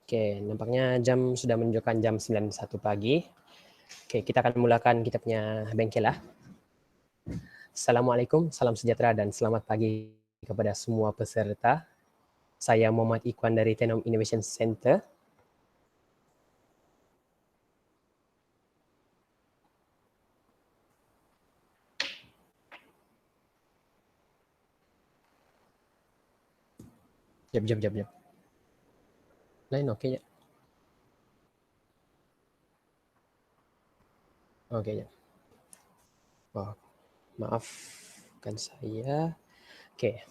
Oke, nampaknya jam sudah menunjukkan jam 9.01 pagi. Oke, kita akan mulakan kita punya bengkel lah. Assalamualaikum, salam sejahtera dan selamat pagi kepada semua peserta. Saya Muhammad Ikhwan dari Tenom Innovation Center. Jap. Lain oke ya? Oke ya. Oh, maafkan saya. Oke.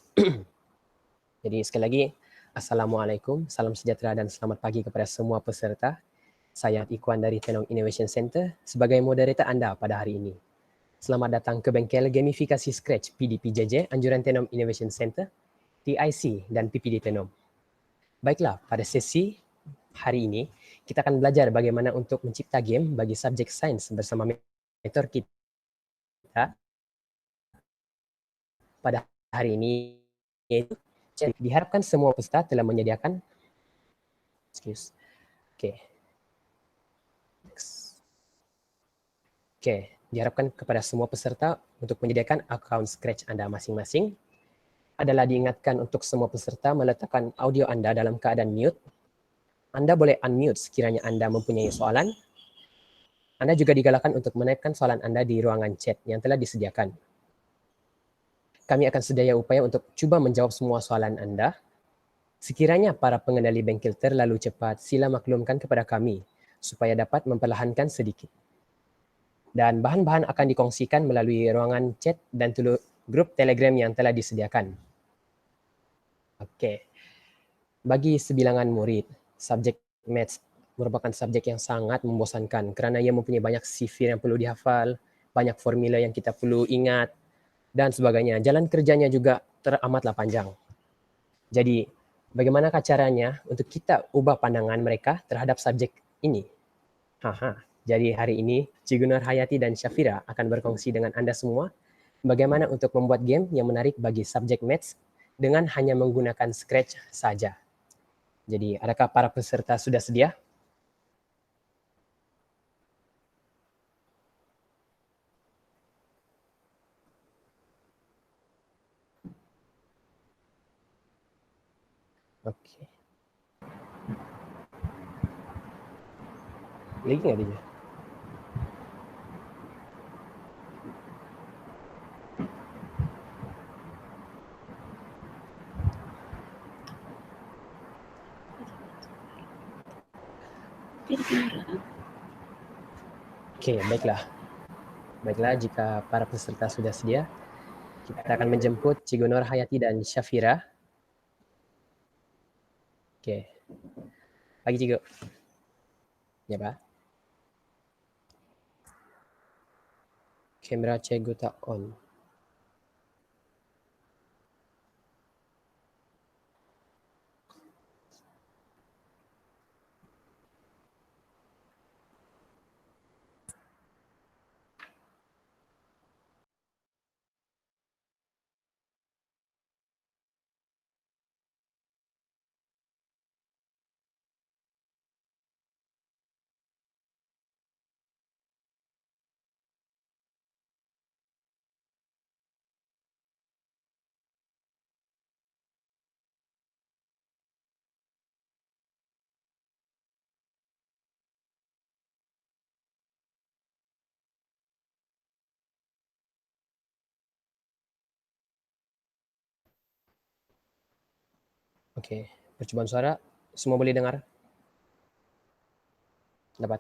Jadi sekali lagi, Assalamualaikum, salam sejahtera dan selamat pagi kepada semua peserta. Saya Ikhwan dari Tenom Innovation Center sebagai moderator Anda pada hari ini. Selamat datang ke bengkel gamifikasi Scratch PDPJJ Anjuran Tenom Innovation Center, TIC dan PPD Tenom. Baiklah, pada sesi hari ini kita akan belajar bagaimana untuk mencipta game bagi subjek sains bersama mentor kita pada hari ini, yaitu diharapkan semua peserta telah menyediakan diharapkan kepada semua peserta untuk menyediakan akun Scratch Anda masing-masing. Adalah diingatkan untuk semua peserta meletakkan audio Anda dalam keadaan mute. Anda boleh unmute sekiranya Anda mempunyai soalan. Anda juga digalakkan untuk menaikkan soalan Anda di ruangan chat yang telah disediakan. Kami akan sedaya upaya untuk cuba menjawab semua soalan Anda. Sekiranya para pengendali bengkel terlalu cepat, sila maklumkan kepada kami supaya dapat memperlahankan sedikit. Dan bahan-bahan akan dikongsikan melalui ruangan chat dan grup Telegram yang telah disediakan. Oke. Bagi sebilangan murid, subjek Maths merupakan subjek yang sangat membosankan kerana ia mempunyai banyak sifir yang perlu dihafal, banyak formula yang kita perlu ingat dan sebagainya. Jalan kerjanya juga teramatlah panjang. Jadi, bagaimanakah caranya untuk kita ubah pandangan mereka terhadap subjek ini? Jadi hari ini Cikgu Nur Hayati dan Syafira akan berkongsi dengan Anda semua bagaimana untuk membuat game yang menarik bagi subjek Maths dengan hanya menggunakan Scratch saja. Jadi, adakah para peserta sudah sedia? Okey. Lagi nggak dia? Okey, baiklah. Baiklah, jika para peserta sudah sedia, kita akan menjemput Cikgu Nur Hayati dan Syafira. Okey. Pagi, Cikgu. Ya, Pak. Kamera Cikgu tak on. Okey, percubaan suara semua boleh dengar? Dapat?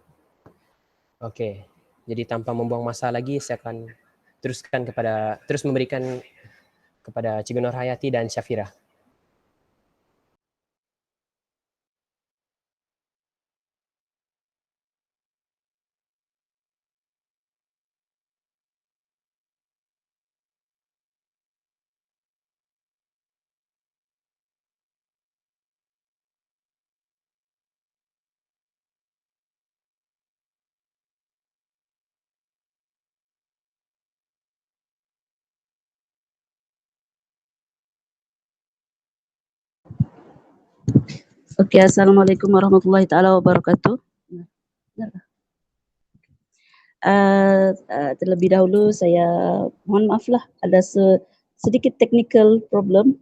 Okey. Jadi tanpa membuang masa lagi, saya akan terus memberikan kepada Cikgu Nur Hayati dan Syafira. Okey, Assalamualaikum warahmatullahi taala wabarakatuh. Terlebih dahulu saya mohon maaflah ada sedikit technical problem.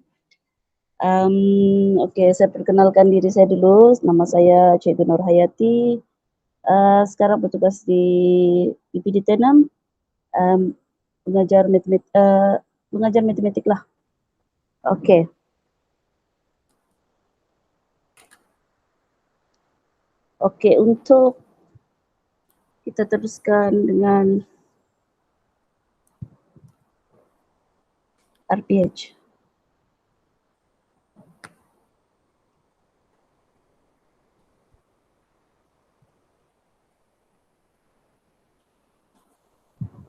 Okey, saya perkenalkan diri saya dulu. Nama saya Cikgu Nur Hayati. Sekarang bertugas di PPD Tenam, mengajar matematik lah. Okey. Okey, untuk kita teruskan dengan RPH.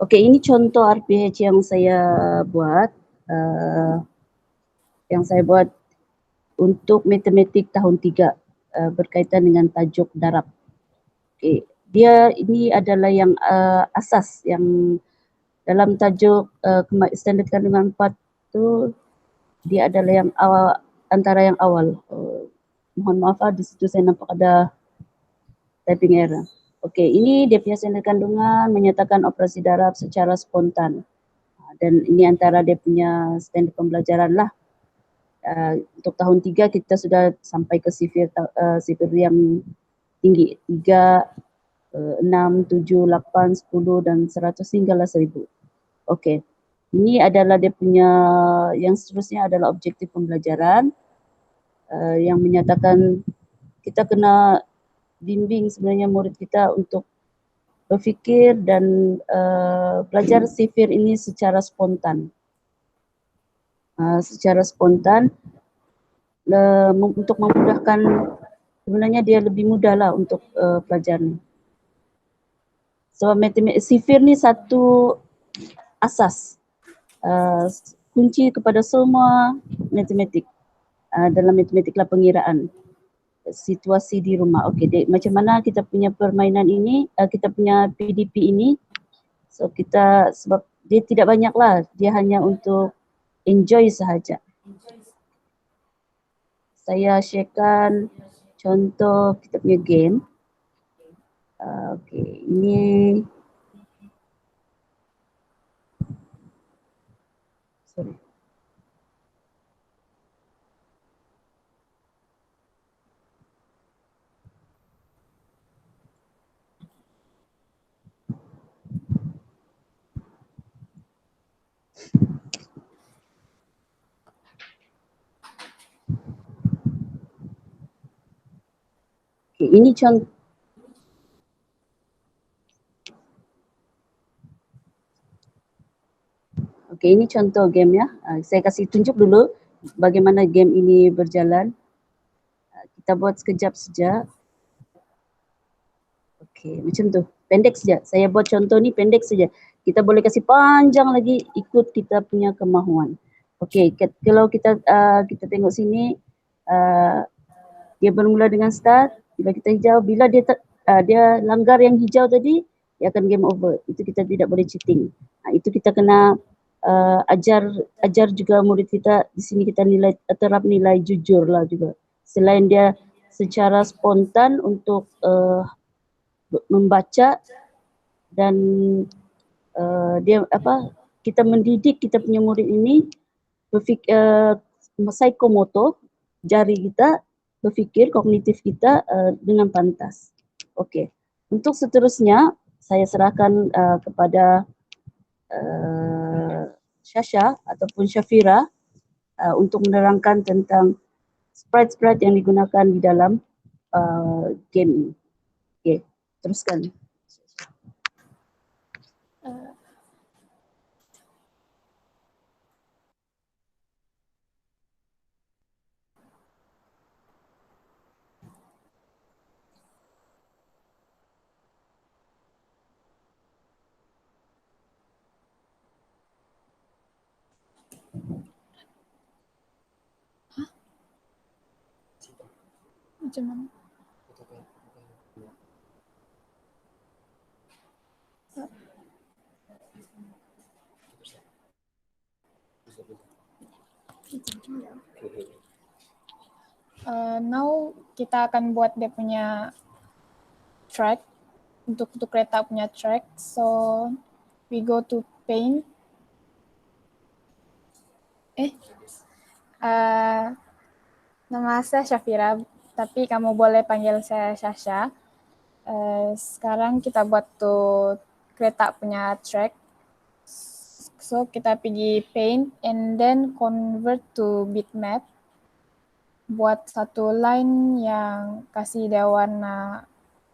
Okey, ini contoh RPH yang saya buat. Yang saya buat untuk matematik tahun 3 berkaitan dengan tajuk darab. Okay. Dia ini adalah yang asas yang dalam tajuk standard kandungan 4 tu dia adalah yang awal, antara yang awal. Mohon maaf di situ saya nampak ada typing error. Okey, ini dia punya standard kandungan menyatakan operasi darab secara spontan. Dan ini antara dia punya standard pembelajaran lah. Untuk tahun 3 kita sudah sampai ke sifir yang tinggi 3, 6, 7, 8, 10 dan 100 hinggalah 1000. Okey. Ini adalah dia punya yang seterusnya adalah objektif pembelajaran yang menyatakan kita kena bimbing sebenarnya murid kita untuk berfikir dan belajar sifir ini secara spontan. Secara spontan untuk memudahkan, sebenarnya dia lebih mudah lah untuk pelajar ni. So matematik sifir ni satu asas kunci kepada semua matematik dalam matematik lah pengiraan situasi di rumah. Okey, macam mana kita punya permainan ini, kita punya PDP ini. So kita, sebab dia tidak banyak lah, dia hanya untuk enjoy sahaja. Saya sharekan contoh kita punya game. Okey, ini sorry. Okay, ini contoh. Okey, ini contoh game ya. Saya kasih tunjuk dulu bagaimana game ini berjalan. Kita buat sekejap saja. Okey, macam tu. Pendek saja. Saya buat contoh ni pendek saja. Kita boleh kasih panjang lagi ikut kita punya kemahuan. Okey, kalau kita tengok sini, dia bermula dengan start. Bila kita hijau, bila dia langgar yang hijau tadi, dia akan game over. Itu kita tidak boleh cheating. Itu kita kena ajar juga murid kita. Di sini kita terap nilai jujur lah juga. Selain dia secara spontan untuk membaca dan dia kita mendidik kita punya murid ini berfikir psikomotor, jari kita berfikir, kognitif kita dengan pantas. Okey. Untuk seterusnya saya serahkan kepada Syasha ataupun Syafira untuk menerangkan tentang sprite-sprite yang digunakan di dalam game ini. Okey, teruskan. Macam mana? Now kita akan buat dia punya track, untuk kereta punya track. So we go to paint. Nama saya Syafira, tapi kamu boleh panggil saya Syasha. Sekarang kita buat tuh kereta punya track. So kita pergi paint and then convert to bitmap. Buat satu line yang kasih dia warna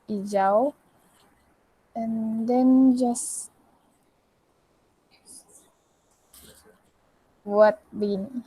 hijau. And then just buat begini.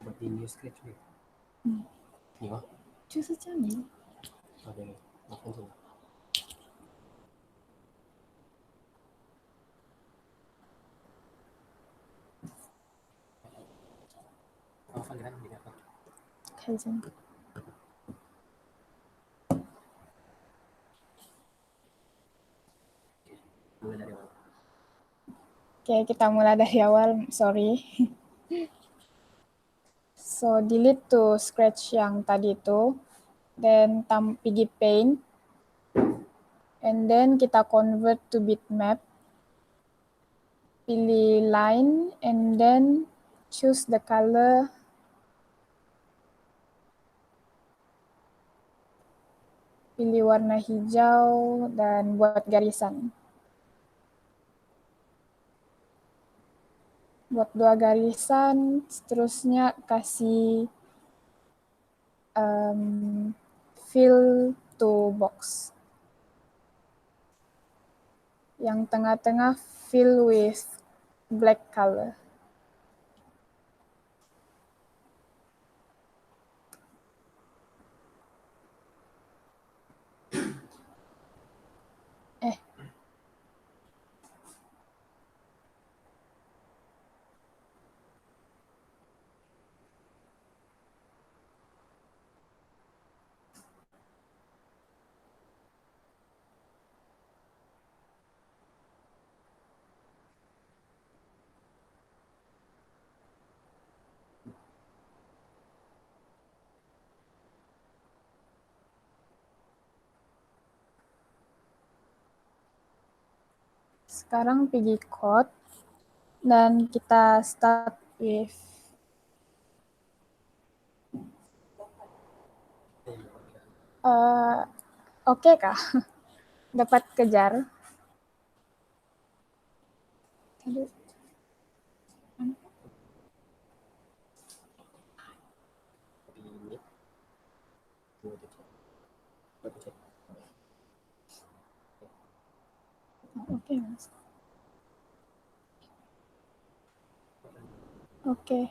Buat di new sketch nih. Iya. 就是这样子。 Oke, makan dulu. Oh, Valgran di dapat. 开心。 Mulai dari awal. Oke, kita mulai dari awal. Sorry. So, delete tuh scratch yang tadi itu. Then, pergi paint. And then, kita convert to bitmap. Pilih line. And then, choose the color. Pilih warna hijau. Dan buat garisan. Buat 2 garisan, seterusnya kasih fill to box. Yang tengah-tengah fill with black color. Sekarang pergi code. Dan kita start with oke kah? Dapat kejar. Tadi. Oke, Mas. Oke.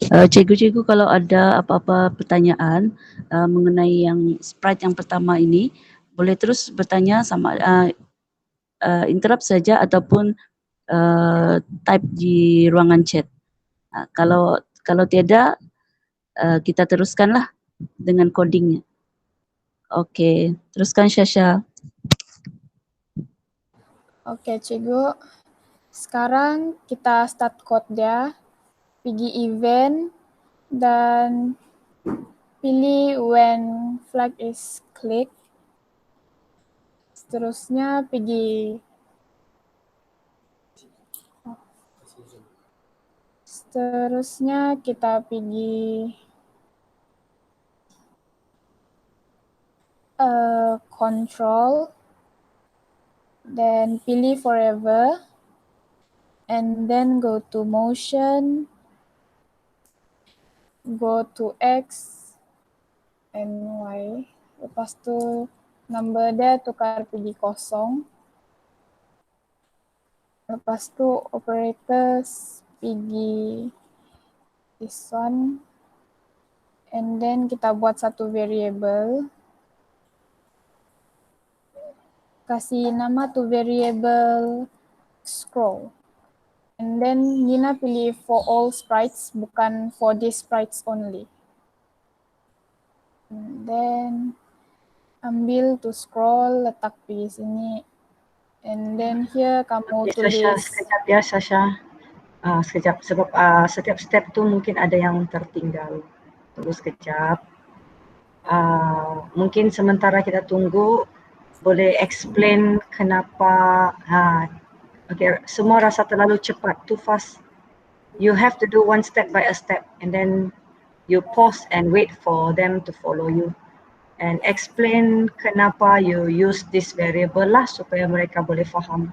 Cikgu-cikgu kalau ada apa-apa pertanyaan mengenai yang sprite yang pertama ini, boleh terus bertanya sama interrupt saja ataupun type di ruangan chat. Kalau tiada, kita teruskanlah dengan codingnya. Oke, teruskan Syasha. Oke, Cikgu. Sekarang kita start code dia. Pergi event dan pilih when flag is clicked. Seterusnya kita pergi control, then pilih forever, and then go to motion, go to X and Y. Lepas tu number dia tukar pergi 0. Lepas tu operators pergi this one, and then kita buat satu variable. Kasih nama tu variable scroll. And then Nina pilih for all sprites, bukan for these sprites only. And then ambil to scroll, letak pergi sini. And then here kamu Sasha, tulis. sekejap ya Sasha. Sekejap, sebab setiap step tu mungkin ada yang tertinggal. Tunggu sekejap. Mungkin sementara kita tunggu, boleh explain kenapa okay, semua rasa terlalu cepat, too fast. You have to do one step by a step and then you pause and wait for them to follow you. And explain kenapa you use this variable lah supaya mereka boleh faham.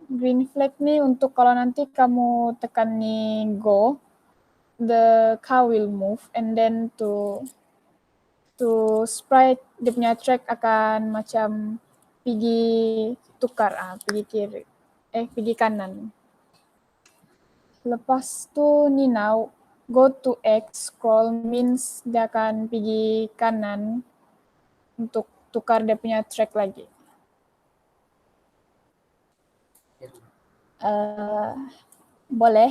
Green flag ni untuk kalau nanti kamu tekan ni go, the car will move, and then to sprite dia punya track akan macam pergi tukar, pergi kiri, pergi kanan. Lepas tu ni now go to X, scroll means dia akan pergi kanan untuk tukar dia punya track lagi. Boleh.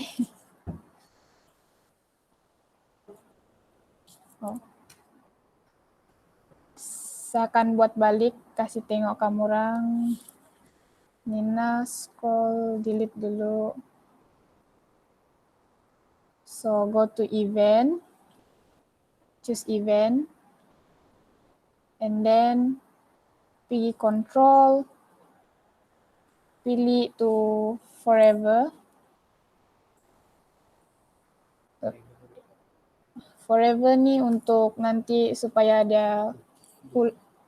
Saya akan buat balik, kasih tengok kamu orang. Nina scroll, delete dulu. So go to event, choose event, and then pilih control, pilih to forever. Forever ni untuk nanti supaya dia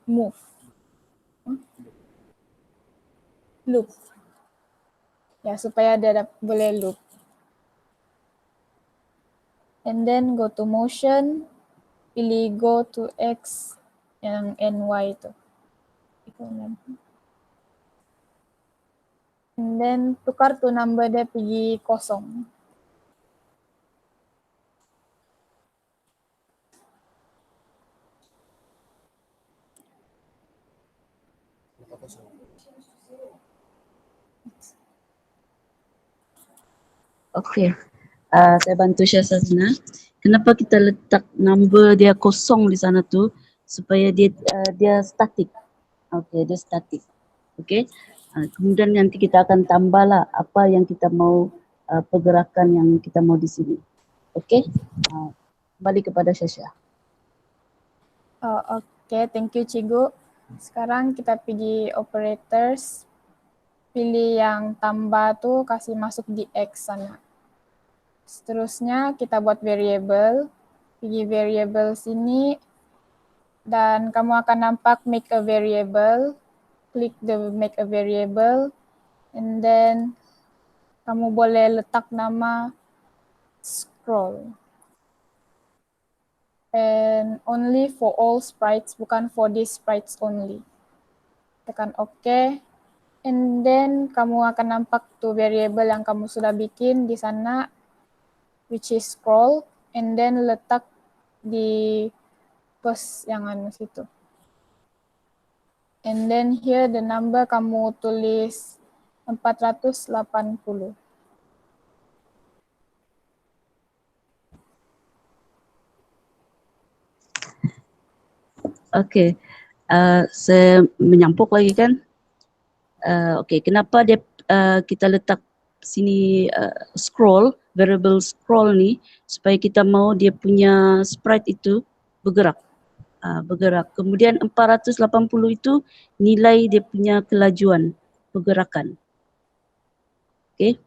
move. Loop. Ya, supaya dia boleh loop. And then go to motion, pilih go to X yang NY tu. And then tukar tu number dia pergi 0. Okey. Saya bantu Syazna. Kenapa kita letak number dia 0 di sana tu? Supaya dia statik. Okey, dia statik. Okey. Kemudian nanti kita akan tambahlah apa yang kita mau, pergerakan yang kita mau di sini. Okey. Kembali kepada Syazna. Okay, thank you Cikgu. Sekarang kita pergi operators, pilih yang tambah tu, kasih masuk di X sana. Seterusnya kita buat variable, pergi variable sini, dan kamu akan nampak make a variable, klik the make a variable, and then kamu boleh letak nama scroll. And only for all sprites, bukan for these sprites only. Tekan OK. And then kamu akan nampak tu variable yang kamu sudah bikin di sana, which is scroll. and then letak di first yang anu situ. And then here the number kamu tulis 480. Okey, saya menyampuk lagi kan. Okey, kenapa dia kita letak sini scroll, variable scroll ni supaya kita mahu dia punya sprite itu bergerak. Bergerak. Kemudian 480 itu nilai dia punya kelajuan pergerakan. Okey.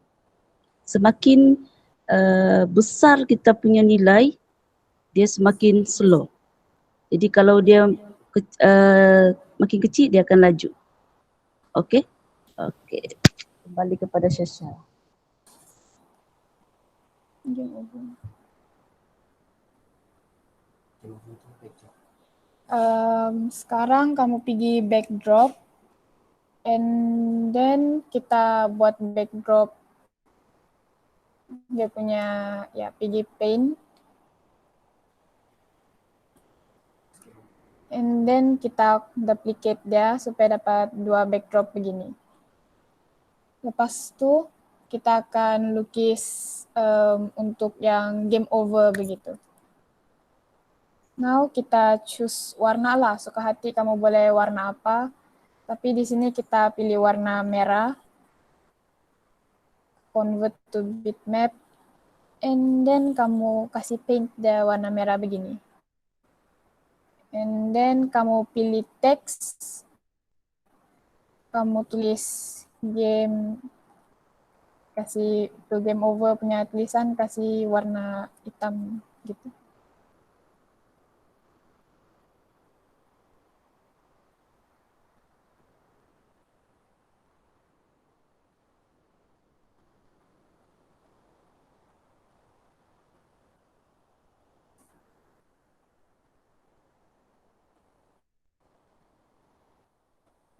Semakin besar kita punya nilai, dia semakin slow. Jadi kalau dia makin kecil dia akan laju. Okey? Okey. Kembali kepada Syasha. Sekarang kamu pergi backdrop, and then kita buat backdrop dia punya, ya, pergi paint, and then kita duplicate dia supaya dapat dua backdrop begini. Lepas tu kita akan lukis untuk yang game over begitu. Now kita choose warna lah, suka hati kamu boleh warna apa. Tapi di sini kita pilih warna merah. Convert to bitmap. And then kamu kasih paint dia warna merah begini. And then kamu pilih text. Kamu tulis game, kasih to game over punya tulisan, kasih warna hitam gitu.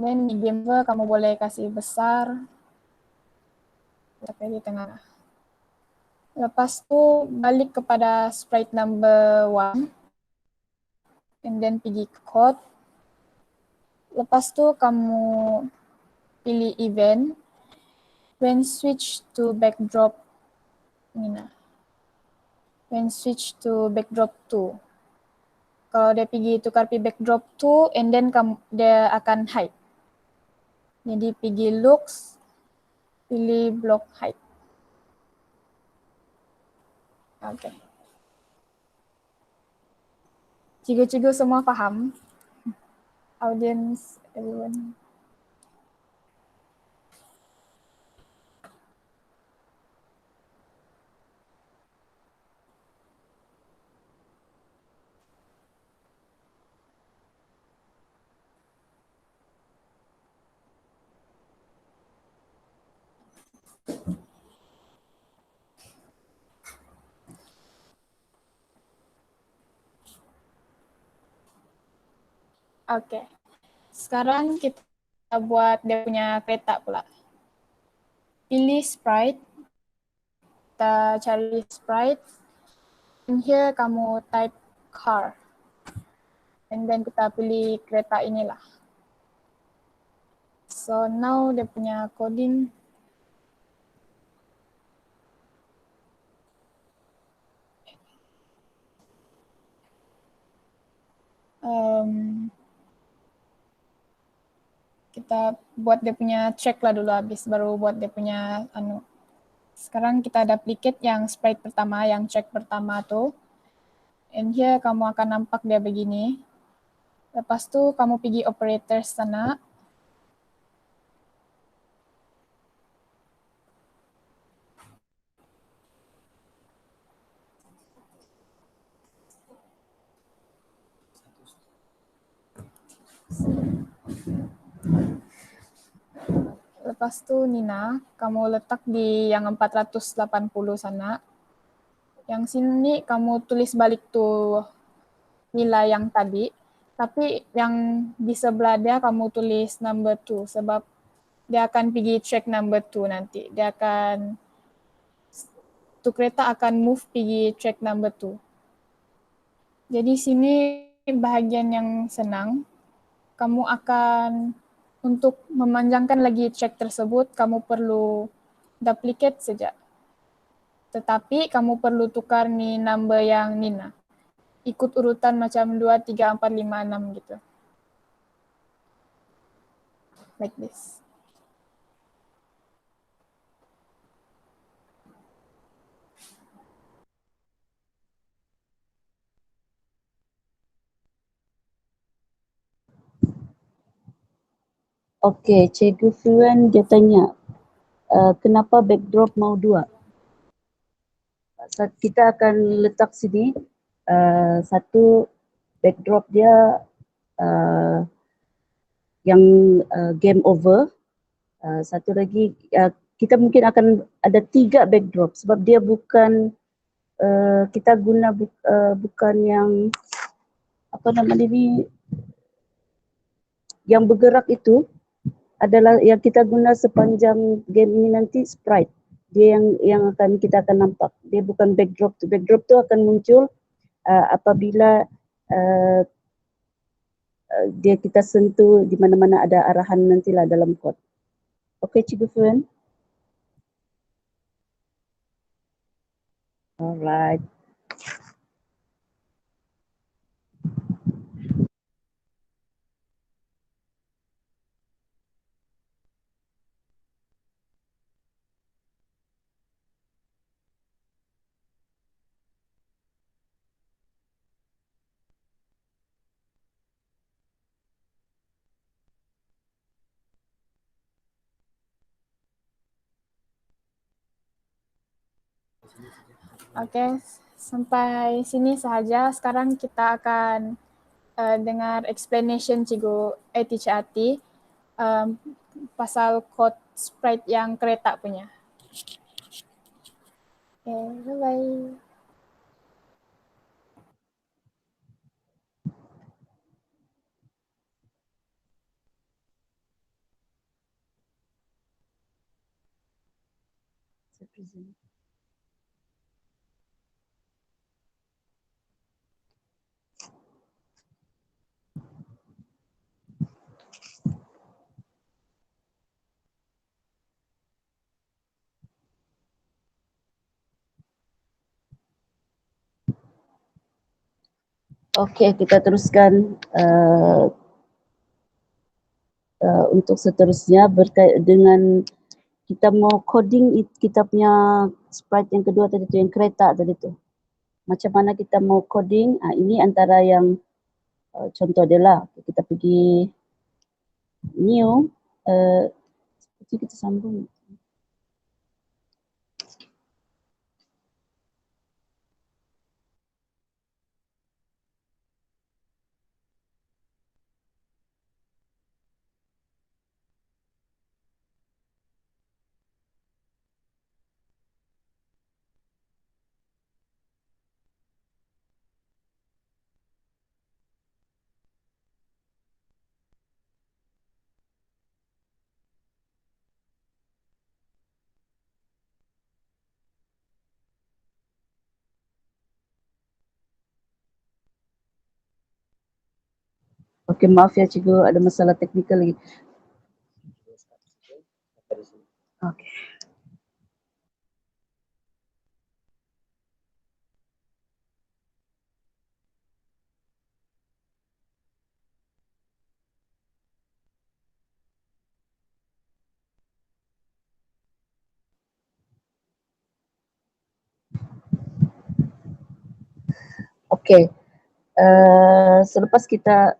Dan di game over kamu boleh kasih besar, tapi di tengah. Lepas tu balik kepada sprite number 1, and then pergi ke code. Lepas tu kamu pilih event, when switch to backdrop, when switch to backdrop 2. Kalau dia pergi tukar pergi backdrop 2, and then dia akan hide. Jadi pergi looks, pilih block hide. Okay. Cikgu-cikgu semua faham? Audience, everyone. Oke. Sekarang kita buat dia punya kereta pula. Pilih sprite. Kita cari sprite. And here kamu type car. And then kita pilih kereta inilah. So now dia punya coding. Kita buat dia punya track lah dulu habis, baru buat dia punya anu. Sekarang kita duplicate yang sprite pertama, yang track pertama tu. And here kamu akan nampak dia begini. Lepas tu kamu pergi operator sana. Lepas tu Nina, kamu letak di yang 480 sana. Yang sini kamu tulis balik tu nilai yang tadi. Tapi yang di sebelah dia kamu tulis number 2 sebab dia akan pergi check number 2 nanti. Dia akan tu kereta akan move pergi track number 2. Jadi sini bahagian yang senang. Kamu akan, untuk memanjangkan lagi track tersebut, kamu perlu duplicate saja. Tetapi kamu perlu tukar ni number yang Nina. Ikut urutan macam 2, 3, 4, 5, 6 gitu. Like this. Okey, Cikgu Fuan dia tanya, kenapa backdrop mau 2? Kita akan letak sini satu backdrop dia yang game over. Satu lagi kita mungkin akan ada 3 backdrop sebab dia bukan kita guna bukan yang apa nama ni yang bergerak itu adalah yang kita guna sepanjang game ini nanti sprite. Dia yang kita akan nampak. Dia bukan backdrop tu. Backdrop tu akan muncul apabila dia kita sentuh di mana-mana ada arahan nantilah dalam kod. Okey, Cikgu Fuan. Alright. Okey, sampai sini sahaja. Sekarang kita akan dengar explanation Teacher Ati pasal kod sprite yang kereta punya. Okay, bye-bye. Okey, kita teruskan untuk seterusnya berkait dengan kita mau coding kita punya sprite yang kedua tadi tu, yang kereta tadi tu. Macam mana kita mau coding, ini antara yang contoh dia lah. Kita pergi new, kita sambung. Okey, maaf ya cikgu, ada masalah teknikal lagi. Okey. Okey, selepas kita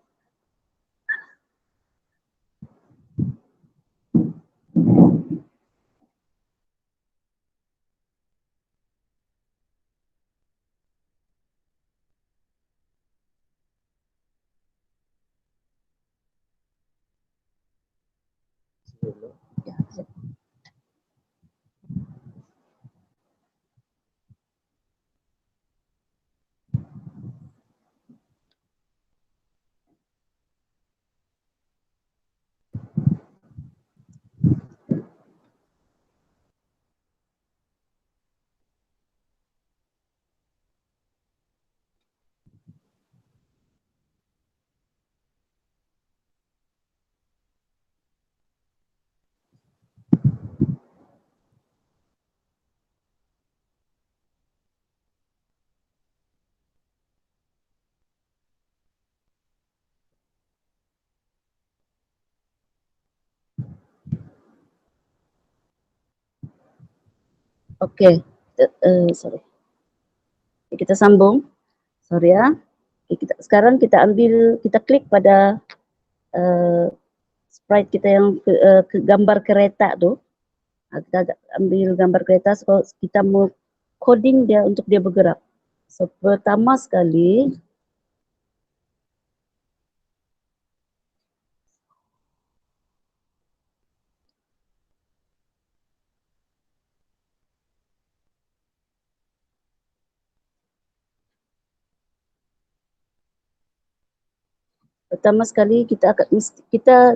Okey, sorry. Kita sambung. Sorry ya. Sekarang kita klik pada sprite kita yang ke gambar kereta tu. Kita ambil gambar kereta, so kita mau coding dia untuk dia bergerak. So pertama sekali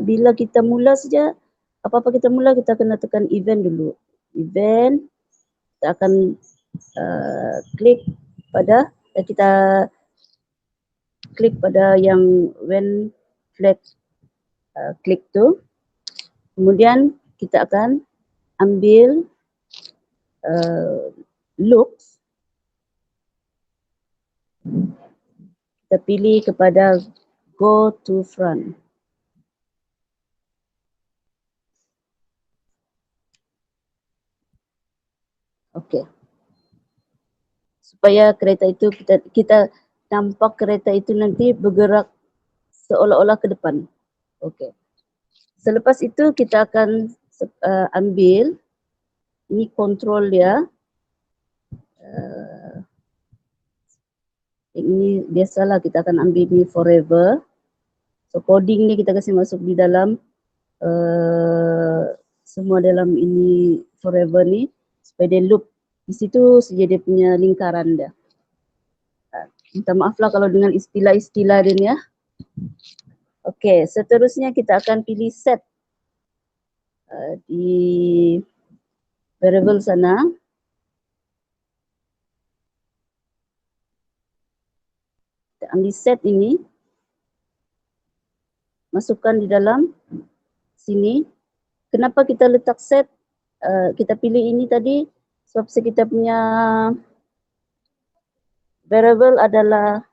bila kita mula saja, apa-apa kita mula, kita kena tekan event dulu. Event, kita akan klik pada yang when flag klik tu. Kemudian kita akan ambil looks. Kita pilih kepada go to front. Okey. Supaya kereta itu kita nampak kereta itu nanti bergerak seolah-olah ke depan. Okey. Selepas itu kita akan ambil ini kontrol dia. Ini biasalah kita akan ambil ni forever. So coding ni kita kasi masuk di dalam semua dalam ini forever ni supaya dia loop. Di situ saja dia punya lingkaran dia. Minta maaflah kalau dengan istilah-istilah dia ni ya. Okey, seterusnya kita akan pilih set di variable sana. Kita ambil set ini, masukkan di dalam sini. Kenapa kita letak set? Kita pilih ini tadi sebab kita punya variable adalah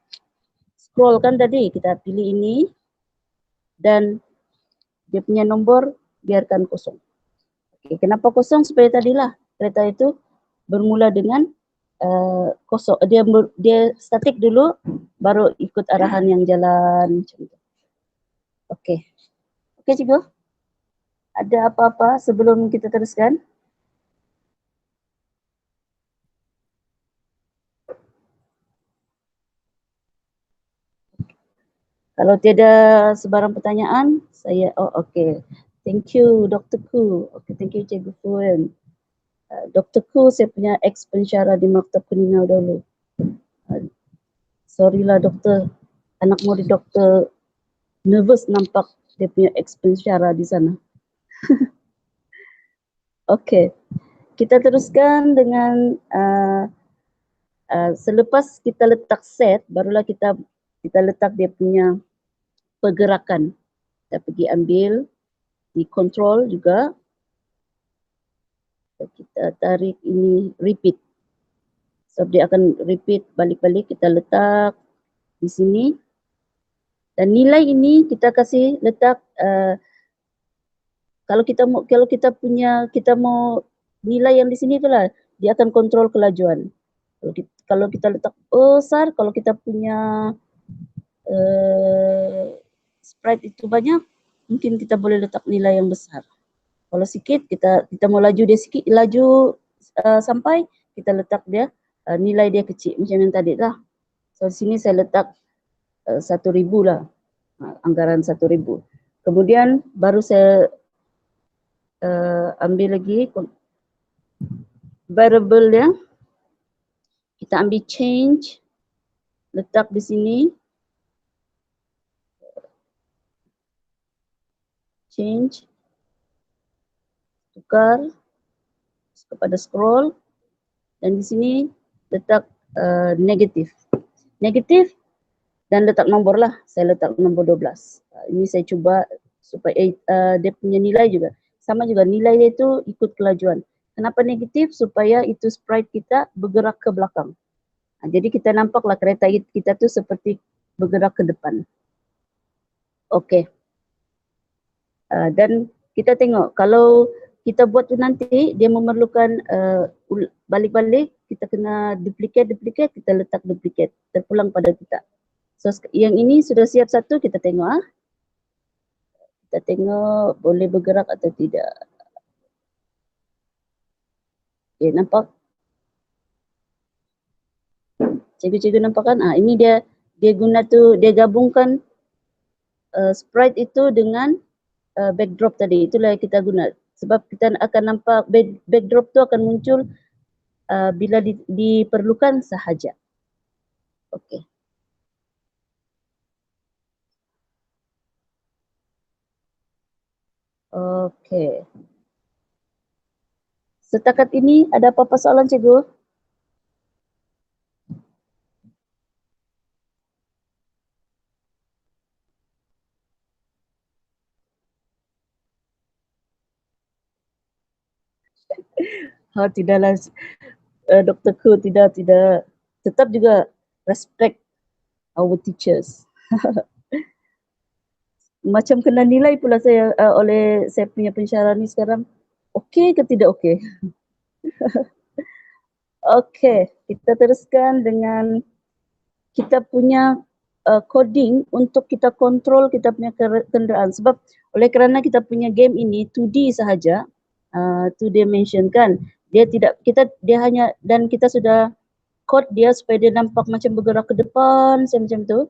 scroll kan tadi. Kita pilih ini dan dia punya nombor biarkan kosong. Okay, kenapa kosong? Supaya tadilah kereta itu bermula dengan kosong. Dia statik dulu baru ikut arahan yang jalan macam itu. Okey. Okey cikgu. Ada apa-apa sebelum kita teruskan? Kalau tiada sebarang pertanyaan, okey. Thank you Dr. Ku. Okey, thank you Cikgu Fuan. Dr. Ku saya punya ex pensyarah di Maktab Keningau dahulu. Sorry lah doktor. Anak murid doktor nervous nampak dia punya ex pensyarah di sana. Okey. Kita teruskan dengan selepas kita letak set, barulah kita letak dia punya pergerakan. Kita pergi ambil di control juga. Kita tarik ini repeat. So dia akan repeat balik-balik, kita letak di sini. Dan nilai ini kita kasih letak kalau kita mau nilai yang di sini itulah dia akan kontrol kelajuan. Kalau kita letak besar, kalau kita punya sprite itu banyak, mungkin kita boleh letak nilai yang besar. Kalau sikit kita mau laju dia sikit, laju sampai kita letak dia nilai dia kecil macam yang tadi lah. So di sini saya letak 1,000 lah, anggaran 1,000. Kemudian baru saya ambil lagi variable dia. Kita ambil change, letak di sini. Change, tukar kepada scroll, dan di sini letak negatif. Negatif dan letak nombor lah. Saya letak nombor 12. Ini saya cuba supaya dia punya nilai juga. Sama juga nilai dia itu ikut kelajuan. Kenapa negatif? Supaya itu sprite kita bergerak ke belakang. Jadi kita nampaklah kereta kita tu seperti bergerak ke depan. Okey. Dan kita tengok kalau kita buat tu nanti dia memerlukan balik-balik, kita kena duplicate, kita letak duplicate, terpulang pada kita. So yang ini sudah siap satu, kita tengok kita tengok boleh bergerak atau tidak. Okay, nampak? Cikgu-cikgu nampak kan? Ini dia guna tu, dia gabungkan sprite itu dengan backdrop tadi. Itulah yang kita guna. Sebab kita akan nampak backdrop tu akan muncul bila diperlukan sahaja. Okey. Okey. Setakat ini ada apa-apa soalan cikgu? Tidaklah Dr. Ku, tidak. Tetap juga respect our teachers. Macam kena nilai pula saya oleh saya punya pensyarah ni sekarang. Okey ke tidak okey? Okey, kita teruskan dengan kita punya coding untuk kita kontrol kita punya kenderaan. Sebab oleh kerana kita punya game ini 2D sahaja, 2 dimension kan, dia hanya, dan kita sudah code dia supaya dia nampak macam bergerak ke depan macam tu.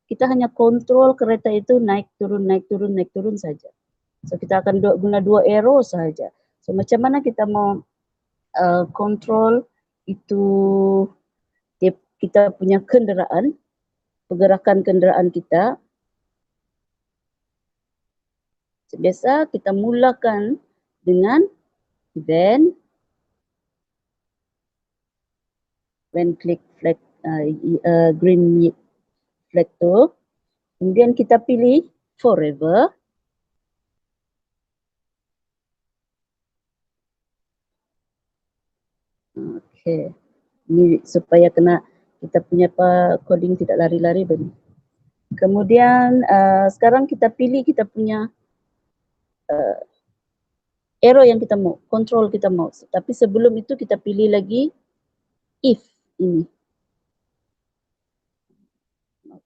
Kita hanya kontrol kereta itu naik turun saja. So kita akan guna 2 arrow sahaja. So macam mana kita mau kontrol itu kita punya kenderaan, pergerakan kenderaan kita. Biasa kita mulakan dengan when click flag green flag tu, kemudian kita pilih forever. Okey, ini supaya kena kita punya coding tidak lari-lari begini. Kemudian sekarang kita pilih kita punya arrow yang kita mau, control kita mau. Tapi sebelum itu kita pilih lagi if ini.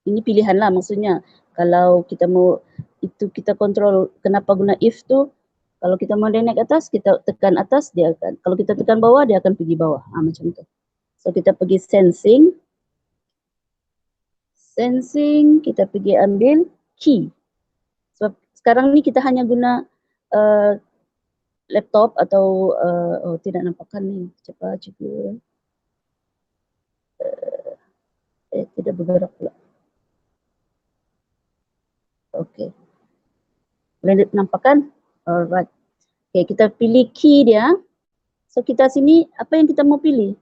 Ini pilihan lah maksudnya. Kalau kita mau itu kita kontrol, kenapa guna if tu? Kalau kita mau dia naik atas, kita tekan atas, dia akan. Kalau kita tekan bawah, dia akan pergi bawah. Macam tu. So kita pergi sensing. Sensing, kita pergi ambil key. Sebab sekarang ni kita hanya guna laptop atau tidak nampakkan ni. Cepat juga. Tidak bergerak pula. Okey. Boleh nampakkan? Alright. Okay, kita pilih key dia. So kita sini, apa yang kita mau pilih?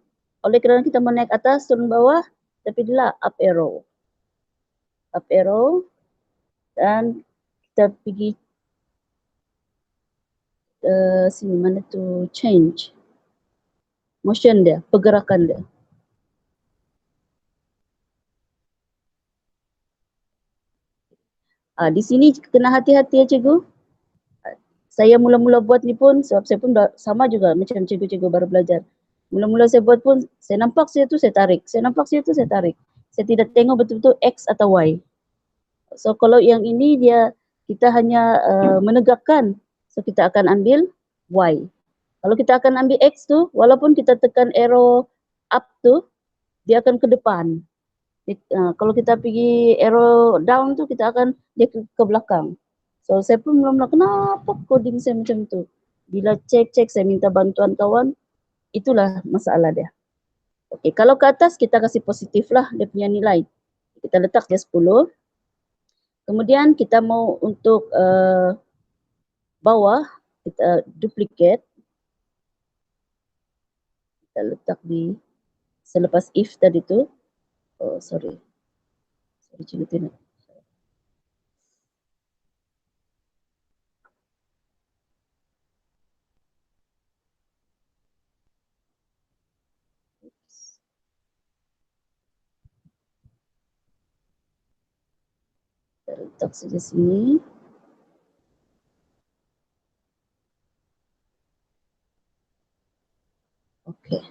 Oleh kerana kita mau naik atas, turun bawah, kita pilihlah up arrow. Up arrow. Dan kita pergi sini, mana tu? Change. Motion dia, pergerakan dia. Di sini kena hati-hati ya cikgu. Saya mula-mula buat ni pun, sebab saya pun sama juga macam cikgu-cikgu baru belajar. Mula-mula saya buat pun, saya nampak saya tu saya tarik. Saya nampak saya tu saya tarik. Saya tidak tengok betul-betul X atau Y. So kalau yang ini dia, kita hanya menegakkan. So kita akan ambil Y. Kalau kita akan ambil X tu, walaupun kita tekan arrow up tu, dia akan ke depan. Kalau kita pergi arrow down tu, kita akan dia ke belakang. So saya pun mula-mula kenapa coding saya macam tu. Bila cek saya minta bantuan kawan, itulah masalah dia. Okey, kalau ke atas kita kasih positif lah dia punya nilai. Kita letak dia 10. Kemudian kita mau untuk bawah, kita duplicate. Kita letak di selepas if tadi tu. Oh sorry cikgu tidak. Kita letak saja sini. Okey.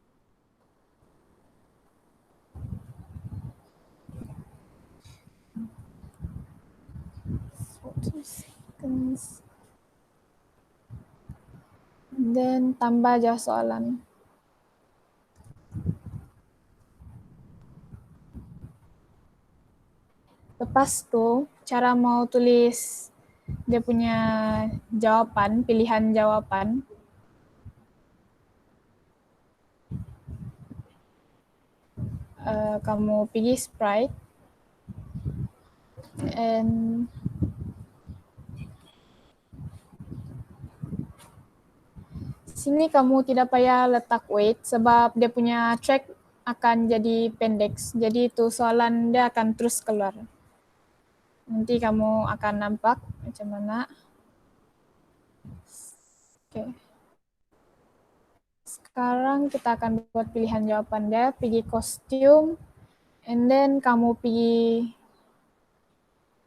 seconds. Then tambah aja soalan. Lepas tuh, cara mau tulis dia punya jawaban, pilihan jawaban. Kamu pilih sprite. And sini kamu tidak payah letak weight sebab dia punya track akan jadi pendek. Jadi itu soalan dia akan terus keluar. Nanti kamu akan nampak macam mana. Oke. Sekarang kita akan buat pilihan jawaban dia. Pilih kostum. And then kamu pilih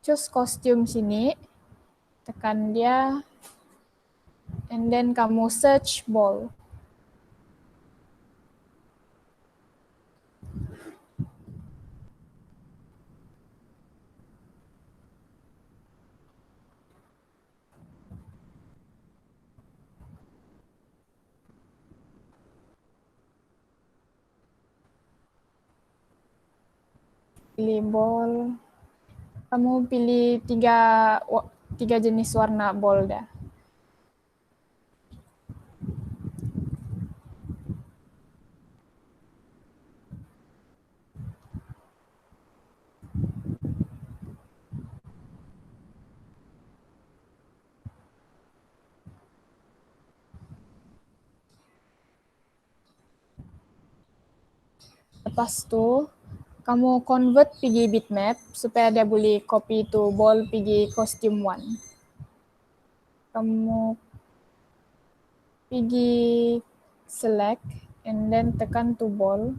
choose kostum sini. Tekan dia. And then kamu search ball. Pilih ball. Kamu pilih tiga jenis warna ball dah. Lepas tu, kamu convert pergi bitmap supaya dia boleh copy tu ball pergi costume 1. Kamu pergi select and then tekan to ball.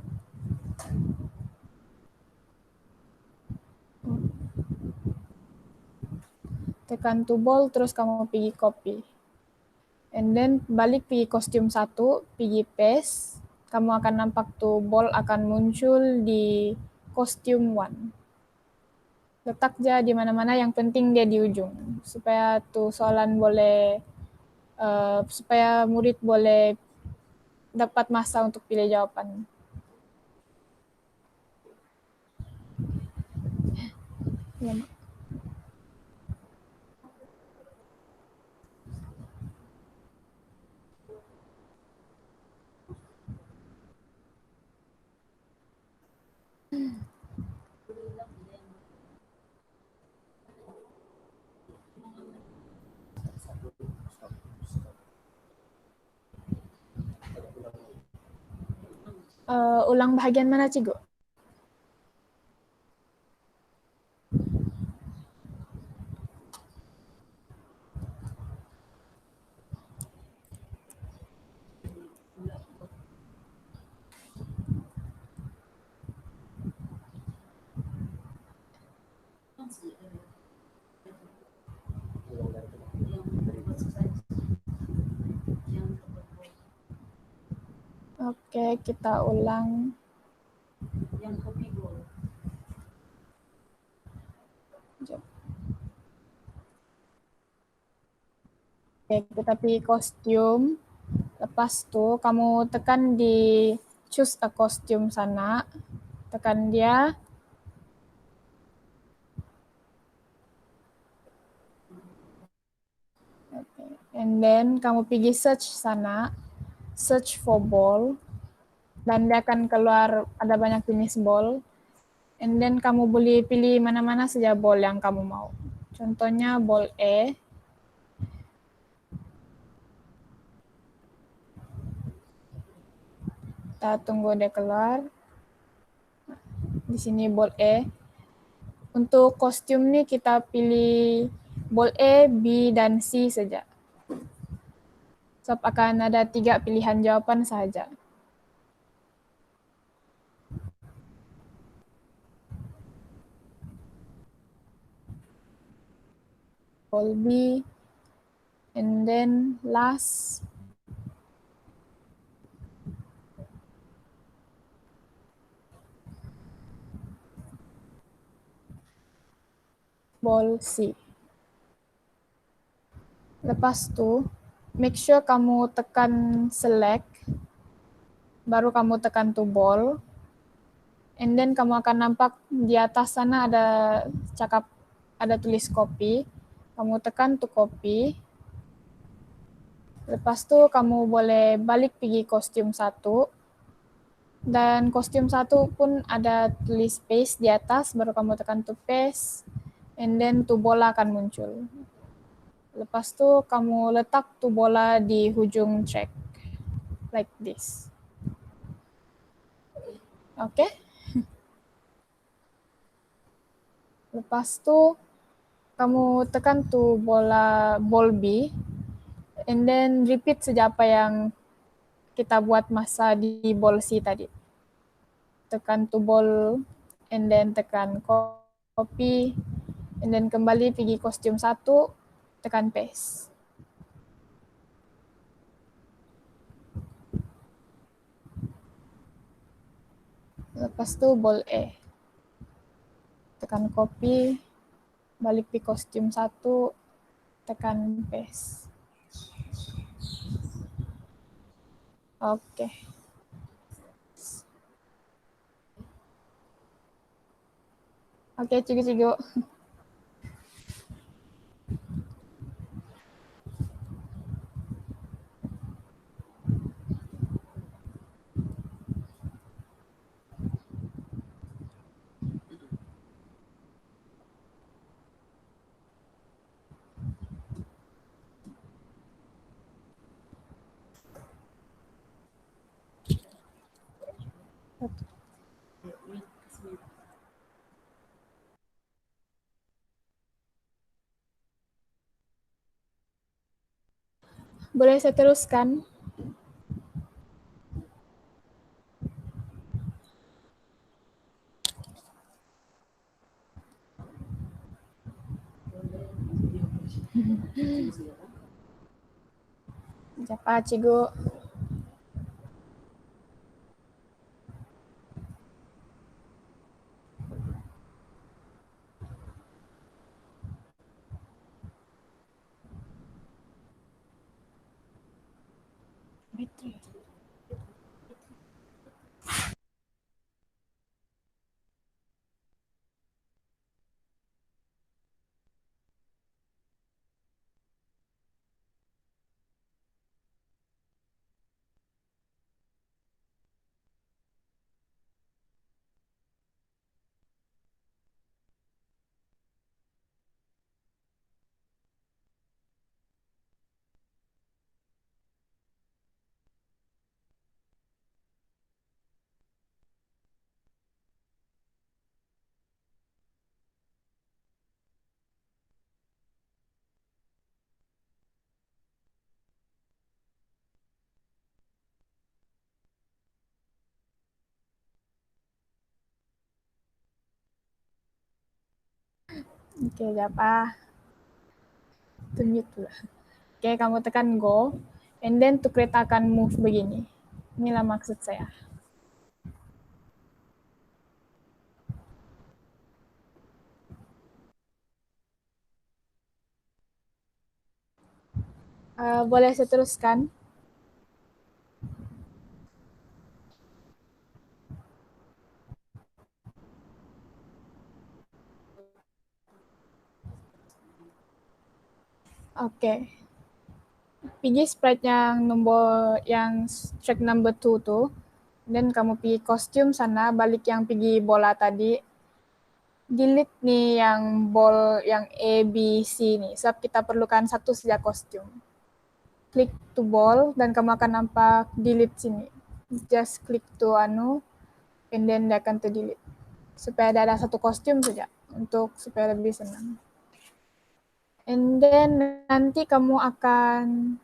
Tekan to ball terus kamu pergi copy. And then balik pergi kostum 1, pergi paste. Kamu akan nampak tu ball akan muncul di kostum 1. Letak je di mana-mana, yang penting dia di ujung. Supaya tu soalan boleh, supaya murid boleh dapat masa untuk pilih jawapan. Ya, Mak. Ulang bahagian mana, Cikgu? Oke, kita ulang. Sekejap. Oke, kita pilih kostum. Lepas tu kamu tekan di choose a costume sana. Tekan dia. Okay. And then kamu pergi search sana. Search for ball. Dan dia akan keluar ada banyak jenis ball. And then kamu boleh pilih mana-mana saja ball yang kamu mau. Contohnya ball A. Kita tunggu dia keluar. Di sini ball A. Untuk kostum ni kita pilih ball A, B, dan C saja. Sebab akan ada 3 pilihan jawapan sahaja. Ball B. And then last. Ball C. Lepas tu, make sure kamu tekan select, baru kamu tekan to ball, and then kamu akan nampak di atas sana ada tulis copy, kamu tekan to copy, lepas tu kamu boleh balik pergi kostum 1, dan kostum 1 pun ada tulis paste di atas, baru kamu tekan to paste, and then to bola akan muncul. Lepas tu kamu letak tu bola di hujung track, like this. Oke? Lepas tu kamu tekan tu ball B, and then repeat saja apa yang kita buat masa di ball C tadi. Tekan tu ball, and then tekan copy, and then kembali pergi kostum 1, tekan paste. Lepas tu ball A. Tekan copy, balik di kostum 1, tekan paste. Oke. Oke, cigo-cigo. Boleh saya teruskan? Siapa, cigo? Battery. Oke, siapa? Tunjuk dulu. Oke, kamu tekan go, and then to create akan move begini. Inilah maksud saya. Boleh saya teruskan? Oke. Pergi sprite yang track number 2 tuh, dan kamu pergi kostum sana, balik yang pergi bola tadi, delete nih yang ball yang A, B, C nih, sebab kita perlukan satu saja kostum. Klik to ball, dan kamu akan nampak delete sini. Just klik to and then dia akan delete. Supaya ada satu kostum saja, supaya lebih senang. And then nanti kamu akan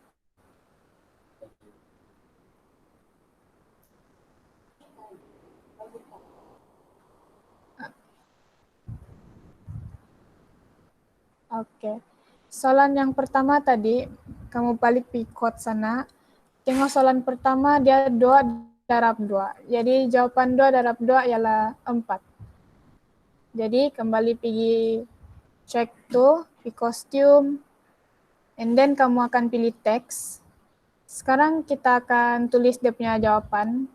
Oke. Soalan yang pertama tadi, kamu balik di code sana. Tengok soalan pertama, dia 2 darab 2. Jadi jawaban 2 darab 2 ialah 4. Jadi kembali pergi check tuh, di kostum, And then kamu akan pilih teks. Sekarang kita akan tulis dia punya jawaban.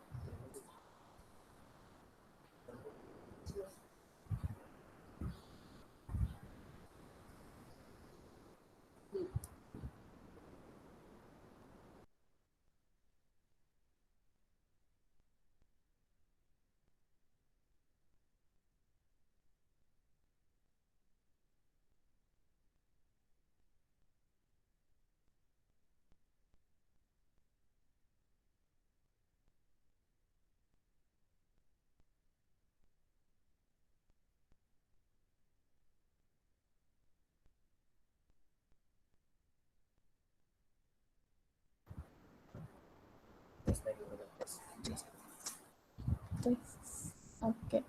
Oke.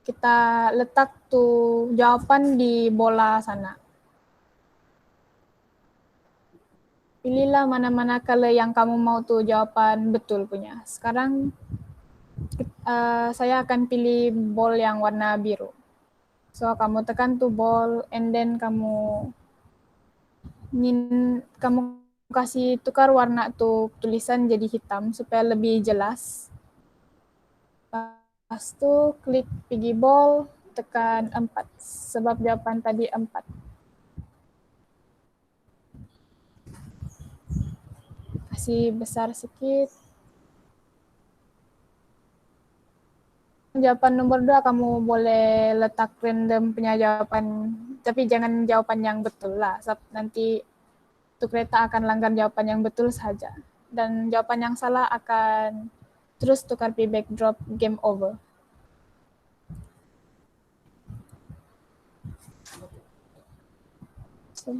Kita letak tuh jawaban di bola sana. Pilihlah mana-mana color yang kamu mau tuh jawaban betul punya. Sekarang saya akan pilih ball yang warna biru. So kamu tekan tuh ball and then kamu kasih tukar warna tuh tulisan jadi hitam supaya lebih jelas. Lepas itu klik pergi ball, tekan 4 sebab jawaban tadi 4. Kasih besar sedikit. Jawaban nomor 2 kamu boleh letak random punya jawaban, tapi jangan jawaban yang betul lah, sebab nanti tuh kereta akan langgar jawaban yang betul saja. Dan jawaban yang salah akan terus tukar feedback drop game over. So,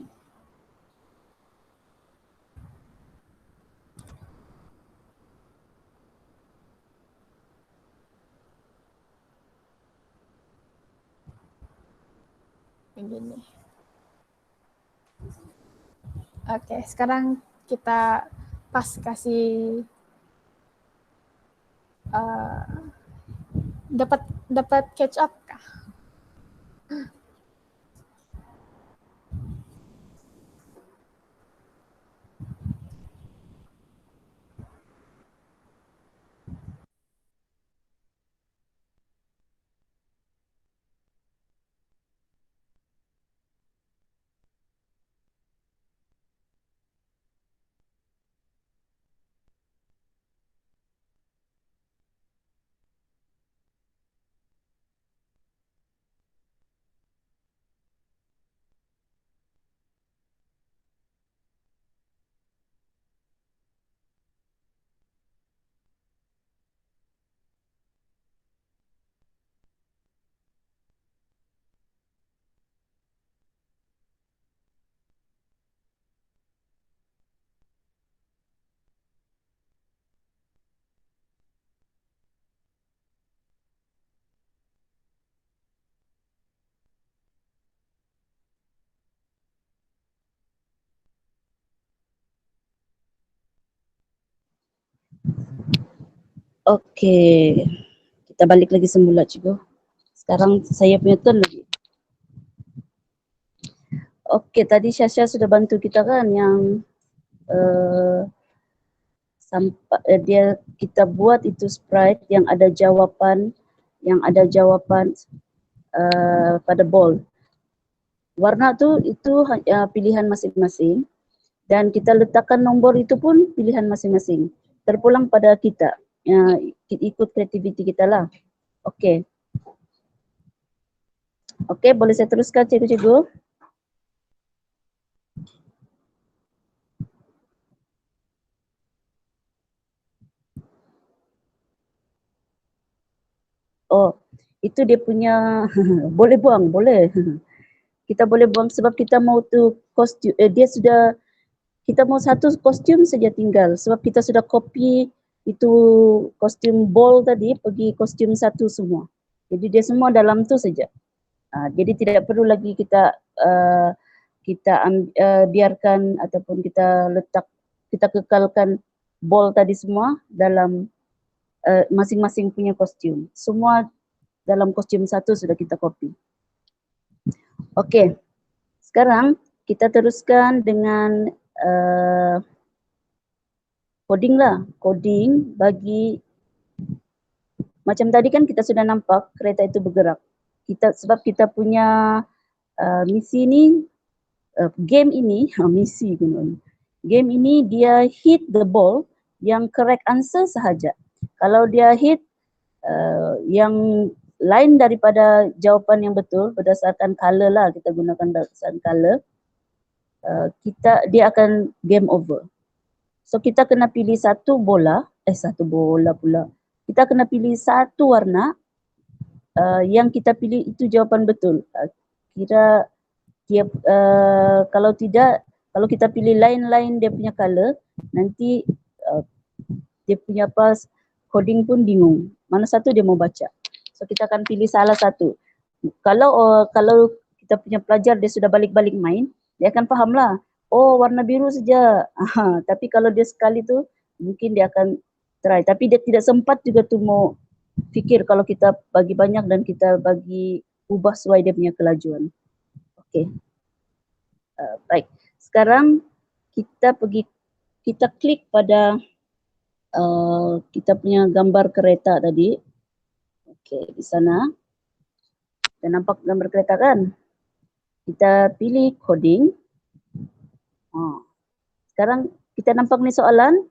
begini. Oke, sekarang kita pas kasih dapat catch up kah? Oke, kita balik lagi semula cikgu. Sekarang saya punya turn lagi. Oke, tadi Syasha sudah bantu kita kan yang dia kita buat itu sprite yang ada jawaban pada ball. Warna tuh itu pilihan masing-masing dan kita letakkan nomor itu pun pilihan masing-masing. Terpulang pada kita, ikut kreativiti kita lah. Oke. Oke, boleh saya teruskan cikgu-cikgu? Oh, itu dia punya boleh buang, boleh. Kita boleh buang sebab kita mau tuh kostum, dia sudah, kita mau satu kostum saja tinggal sebab kita sudah copy itu kostum ball tadi pergi kostum satu semua. Jadi dia semua dalam tu saja. Jadi tidak perlu lagi kita biarkan ataupun kita kekalkan ball tadi semua dalam masing-masing punya kostum. Semua dalam kostum satu sudah kita copy. Oke, sekarang kita teruskan dengan coding lah. Coding bagi, macam tadi kan kita sudah nampak kereta itu bergerak. Sebab kita punya misi ni, game ini, misi gunung. Game ini dia hit the ball yang correct answer sahaja. Kalau dia hit yang lain daripada jawapan yang betul berdasarkan color lah, kita gunakan berdasarkan color, dia akan game over. So kita kena pilih satu bola pula. Kita kena pilih satu warna yang kita pilih itu jawapan betul. Kira dia kalau tidak, kalau kita pilih lain-lain dia punya color, nanti dia punya coding pun bingung. Mana satu dia mau baca. So kita akan pilih salah satu. Kalau kita punya pelajar dia sudah balik-balik main, dia akan faham lah. Oh, warna biru saja. Tapi kalau dia sekali tu mungkin dia akan try. Tapi dia tidak sempat juga tu mau fikir kalau kita bagi banyak dan kita bagi ubah sesuai dia punya kelajuan. Okey. Baik. Sekarang kita klik pada kita punya gambar kereta tadi. Okey, di sana. Kita nampak gambar kereta kan? Kita pilih coding. Sekarang kita nampak ni soalan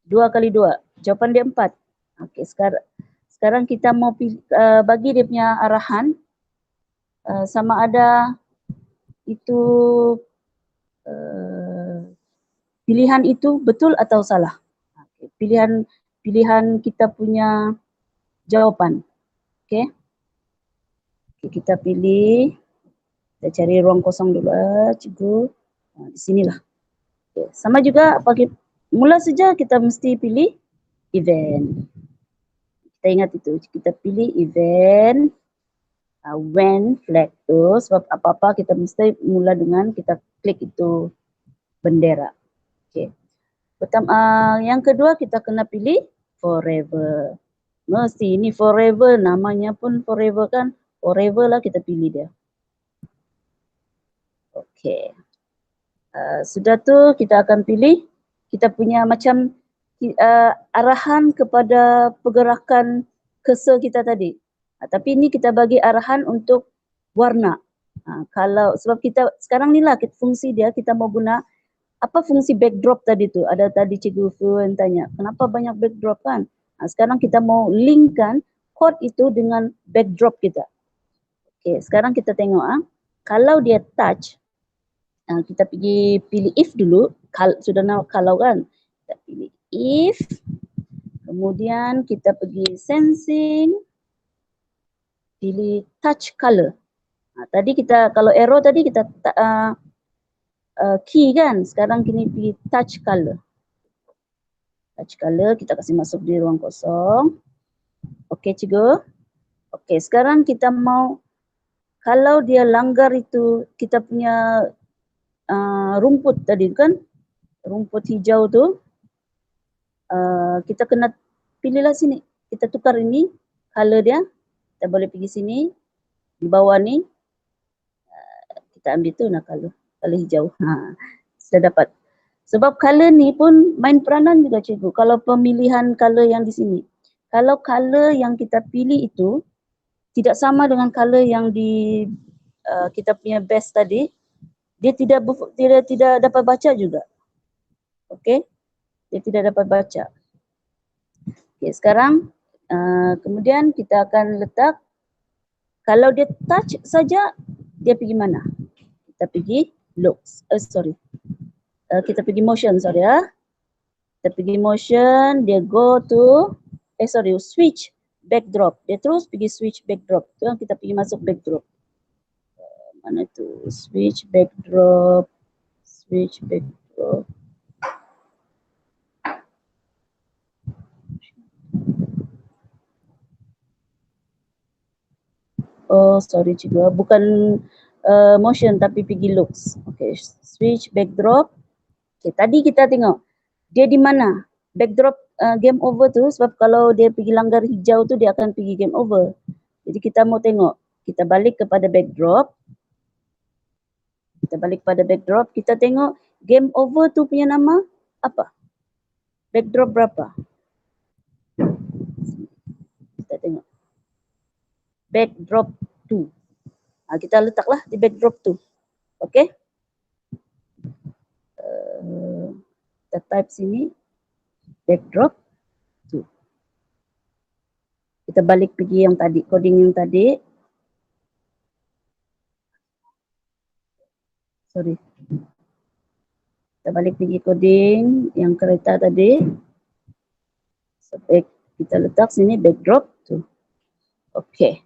2x2. Jawapan dia 4. Okey, sekarang kita mau bagi dia punya arahan sama ada itu pilihan itu betul atau salah. Pilihan kita punya jawapan. Okey. Kita pilih, kita cari ruang kosong dulu cikgu. Di sinilah. Okay. Sama juga mula saja kita mesti pilih event. Kita ingat itu, kita pilih event when flag tu, sebab apa-apa kita mesti mula dengan kita klik itu bendera. Okay. Yang kedua kita kena pilih forever. Mesti ini forever, namanya pun forever kan, forever lah kita pilih dia. Okay. Sudah tu kita akan pilih kita punya macam arahan kepada pergerakan cursor kita tadi. Tapi ini kita bagi arahan untuk warna. Kalau sebab kita sekarang ni lah fungsi dia kita mau guna apa fungsi backdrop tadi tu. Ada tadi Cikgu Fuan tanya, kenapa banyak backdrop kan? Sekarang kita mau linkkan code itu dengan backdrop kita. Okay, sekarang kita tengok kalau dia touch, kita pilih if dulu, sudah nak kalau kan, kita pilih if, kemudian kita pergi sensing, pilih touch color. Tadi kita, kalau arrow tadi kita key kan, sekarang kini pilih touch color. Touch color, kita kasih masuk di ruang kosong. Okey cikgu. Okey, sekarang kita mau, kalau dia langgar itu kita punya rumput tadi kan, rumput hijau tu, kita kena pilihlah sini. Kita tukar ini, color dia. Kita boleh pergi sini, di bawah ni. Kita ambil tu nak color hijau. Sudah dapat. Sebab color ni pun main peranan juga cikgu. Kalau pemilihan color yang di sini. Kalau color yang kita pilih itu tidak sama dengan color yang di kita punya base tadi, dia tidak dapat baca juga. Okey? Dia tidak dapat baca. Okey, sekarang kemudian kita akan letak, kalau dia touch saja, dia pergi mana? Kita pergi looks. Kita pergi motion, Kita pergi motion, dia go to switch backdrop. Dia terus pergi switch backdrop. Tu yang kita pergi masuk backdrop. Mana tu? Switch backdrop. Oh, sorry cikgu. Bukan motion tapi pergi looks. Okay, switch backdrop. Okay, tadi kita tengok dia di mana? Backdrop game over tu, sebab kalau dia pergi langgar hijau tu dia akan pergi game over. Jadi kita mau tengok. Kita balik kepada backdrop. kita balik pada backdrop, kita tengok game over tu punya nama apa? Backdrop berapa? Kita tengok. Backdrop 2. Kita letaklah di backdrop 2. Okey? Kita type sini backdrop 2. Kita balik pergi yang tadi, coding yang tadi. Sorry. Kita balik pergi coding yang kereta tadi. Sampai kita letak sini backdrop 2. Okey.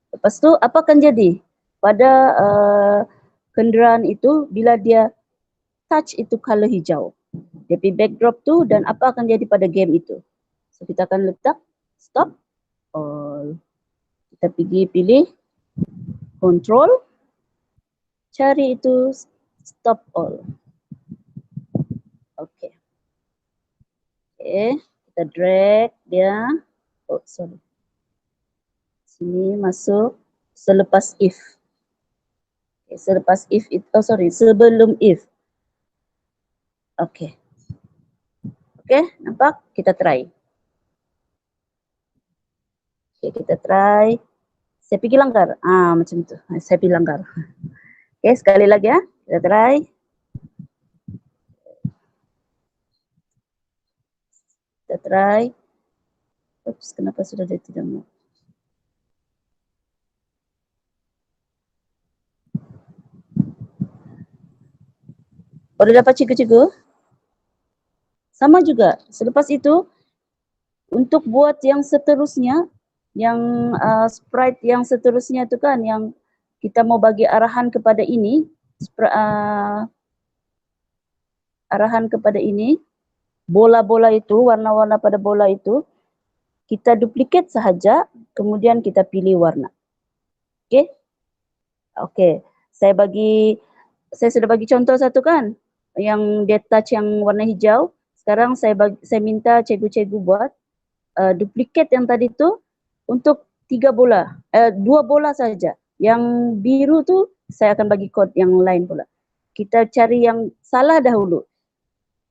Lepas tu apa akan jadi pada kenderaan itu bila dia touch itu color hijau. Dia pergi backdrop tu dan apa akan jadi pada game itu. So kita akan letak stop all. Kita pergi pilih control, cari itu stop all. Okey. Okey, kita drag dia. Oh, sorry. Sini masuk selepas if. Okay, selepas if itu, oh sorry, sebelum if. Okey. Okey, nampak? Kita try. Okey, kita try. Saya pergi langgar. Macam tu. Saya pergi langgar. Okey, sekali lagi ya. Kita try. Kita try. Oops, kenapa sudah dia tidak mau? Baru dapat cikgu-cikgu? Sama juga. Selepas itu, untuk buat yang seterusnya, yang sprite yang seterusnya itu kan, yang kita mau bagi arahan kepada ini, arahan kepada ini, bola-bola itu, warna-warna pada bola itu, kita duplicate sahaja, kemudian kita pilih warna. Okey? Okey. Saya sudah bagi contoh satu kan, yang dia touch yang warna hijau. Sekarang saya minta cikgu-cikgu buat duplicate yang tadi tu untuk 2 bola saja. Yang biru tu saya akan bagi kod yang lain pula. Kita cari yang salah dahulu.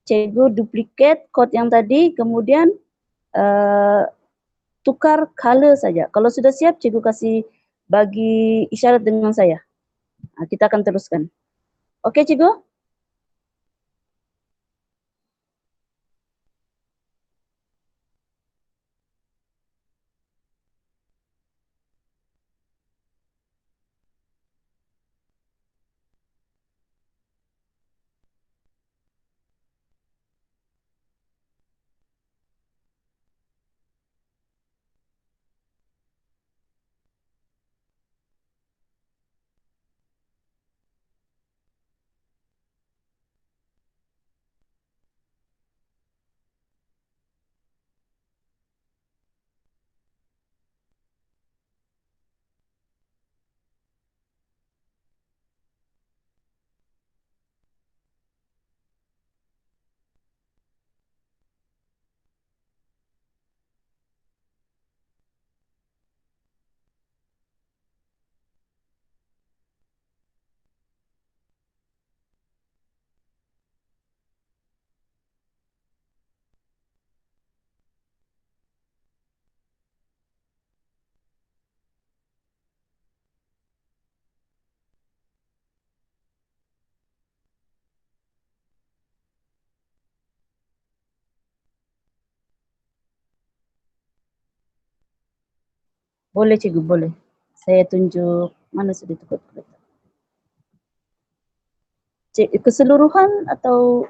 Cikgu duplicate kod yang tadi, kemudian tukar color saja. Kalau sudah siap, cikgu kasih bagi isyarat dengan saya. Kita akan teruskan. Okey, cikgu? Boleh cikgu, boleh. Saya tunjuk mana sudah tukar kereta. Keseluruhan atau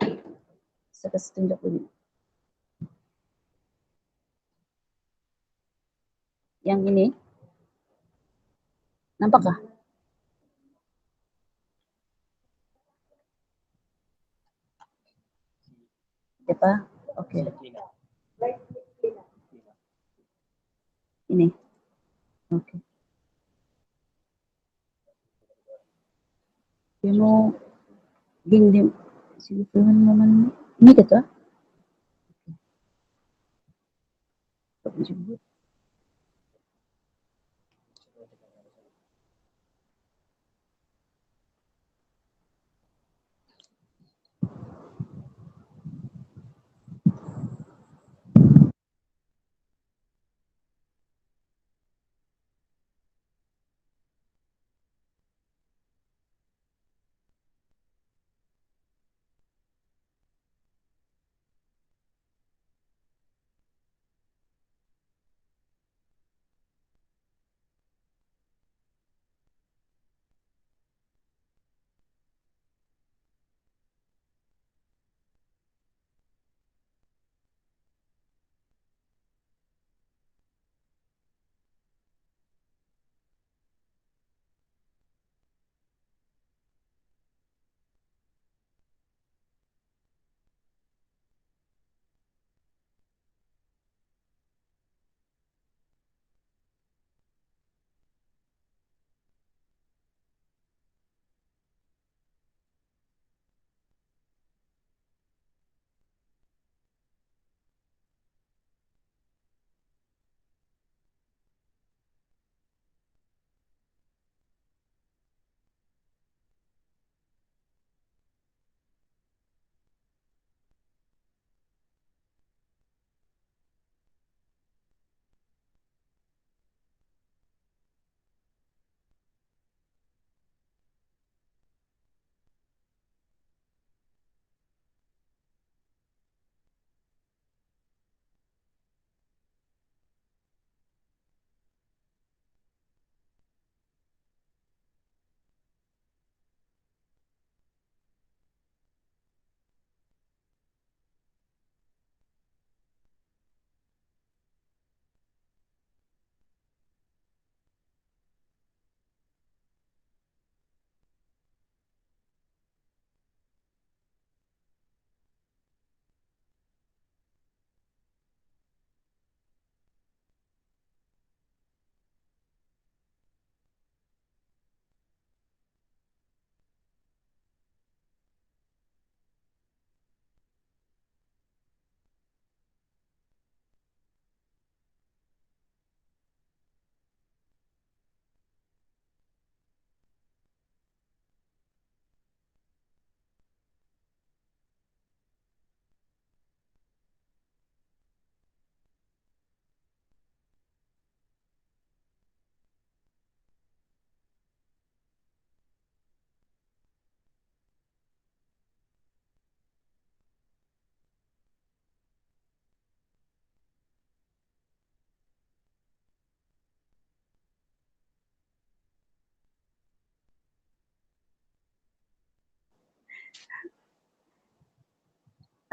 saya kasih tunjuk dulu. Yang ini. Nampakkah? Apa? Okey. Ini. Okey. Dia mau gini silakan momen ini kata.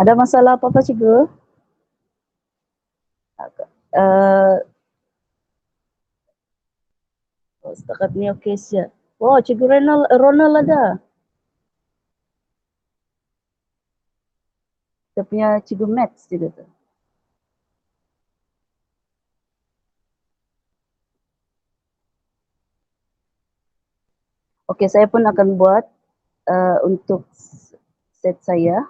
Ada masalah apa-apa cikgu? Uh, Setakat ni okey siap. Oh, cikgu Ronald ada. Kita punya cikgu Maths juga tu. Okey, saya pun akan buat untuk set saya.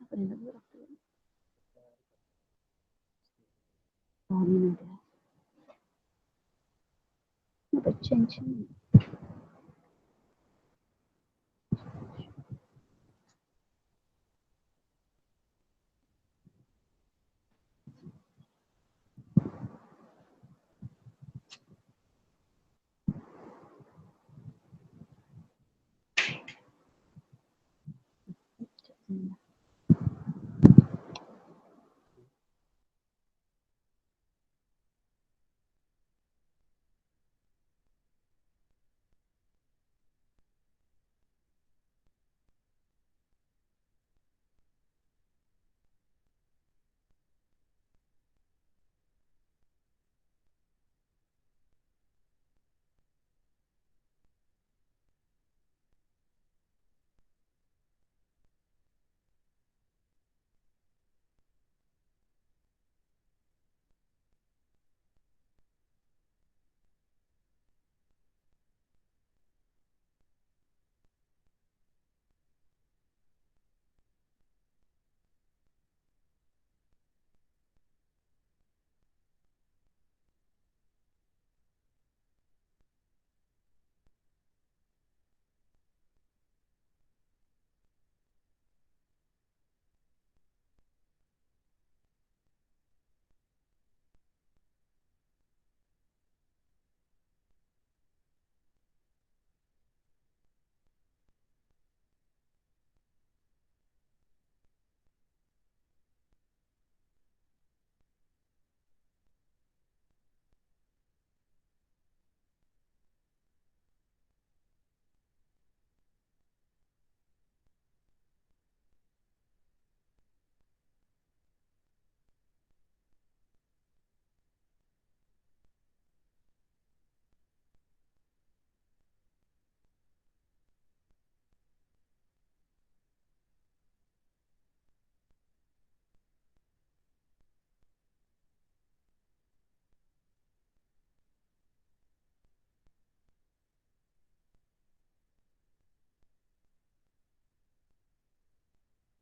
Apa ni nak buat? Oh, ni ada. Apa change ni?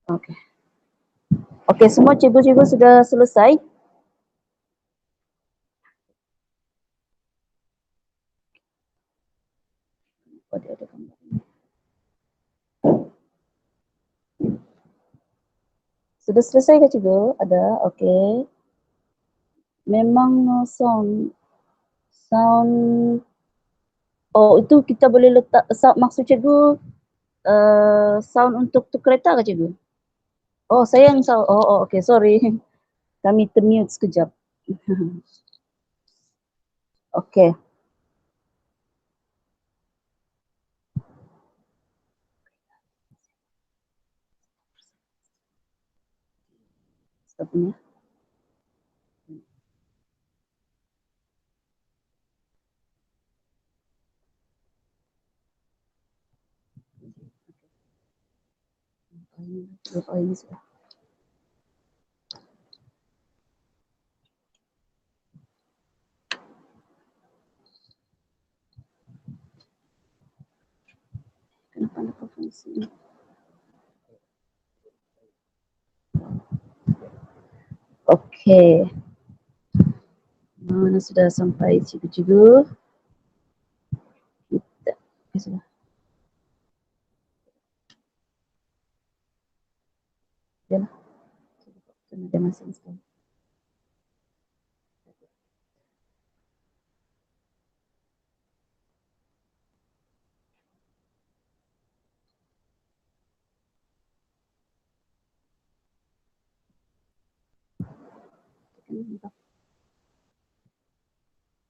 Okey. Okey, semua cikgu-cikgu sudah selesai? Oh, dia ada gambar ni. Sudah selesai ke cikgu? Ada, okey. Memang sound. Oh, itu kita boleh letak sound, maksud cikgu sound untuk tu kereta ke cikgu? Oh, saya yang sound. Oh, okey, sorry. Kami termute sekejap. Okey. Stop ni. Oh, ini sudah. Kenapa ada konferensi ini? Okey. Mana sudah sampai cikgu-cikgu? Kita. Okey, sudah. Yalah. Ada masing sekali.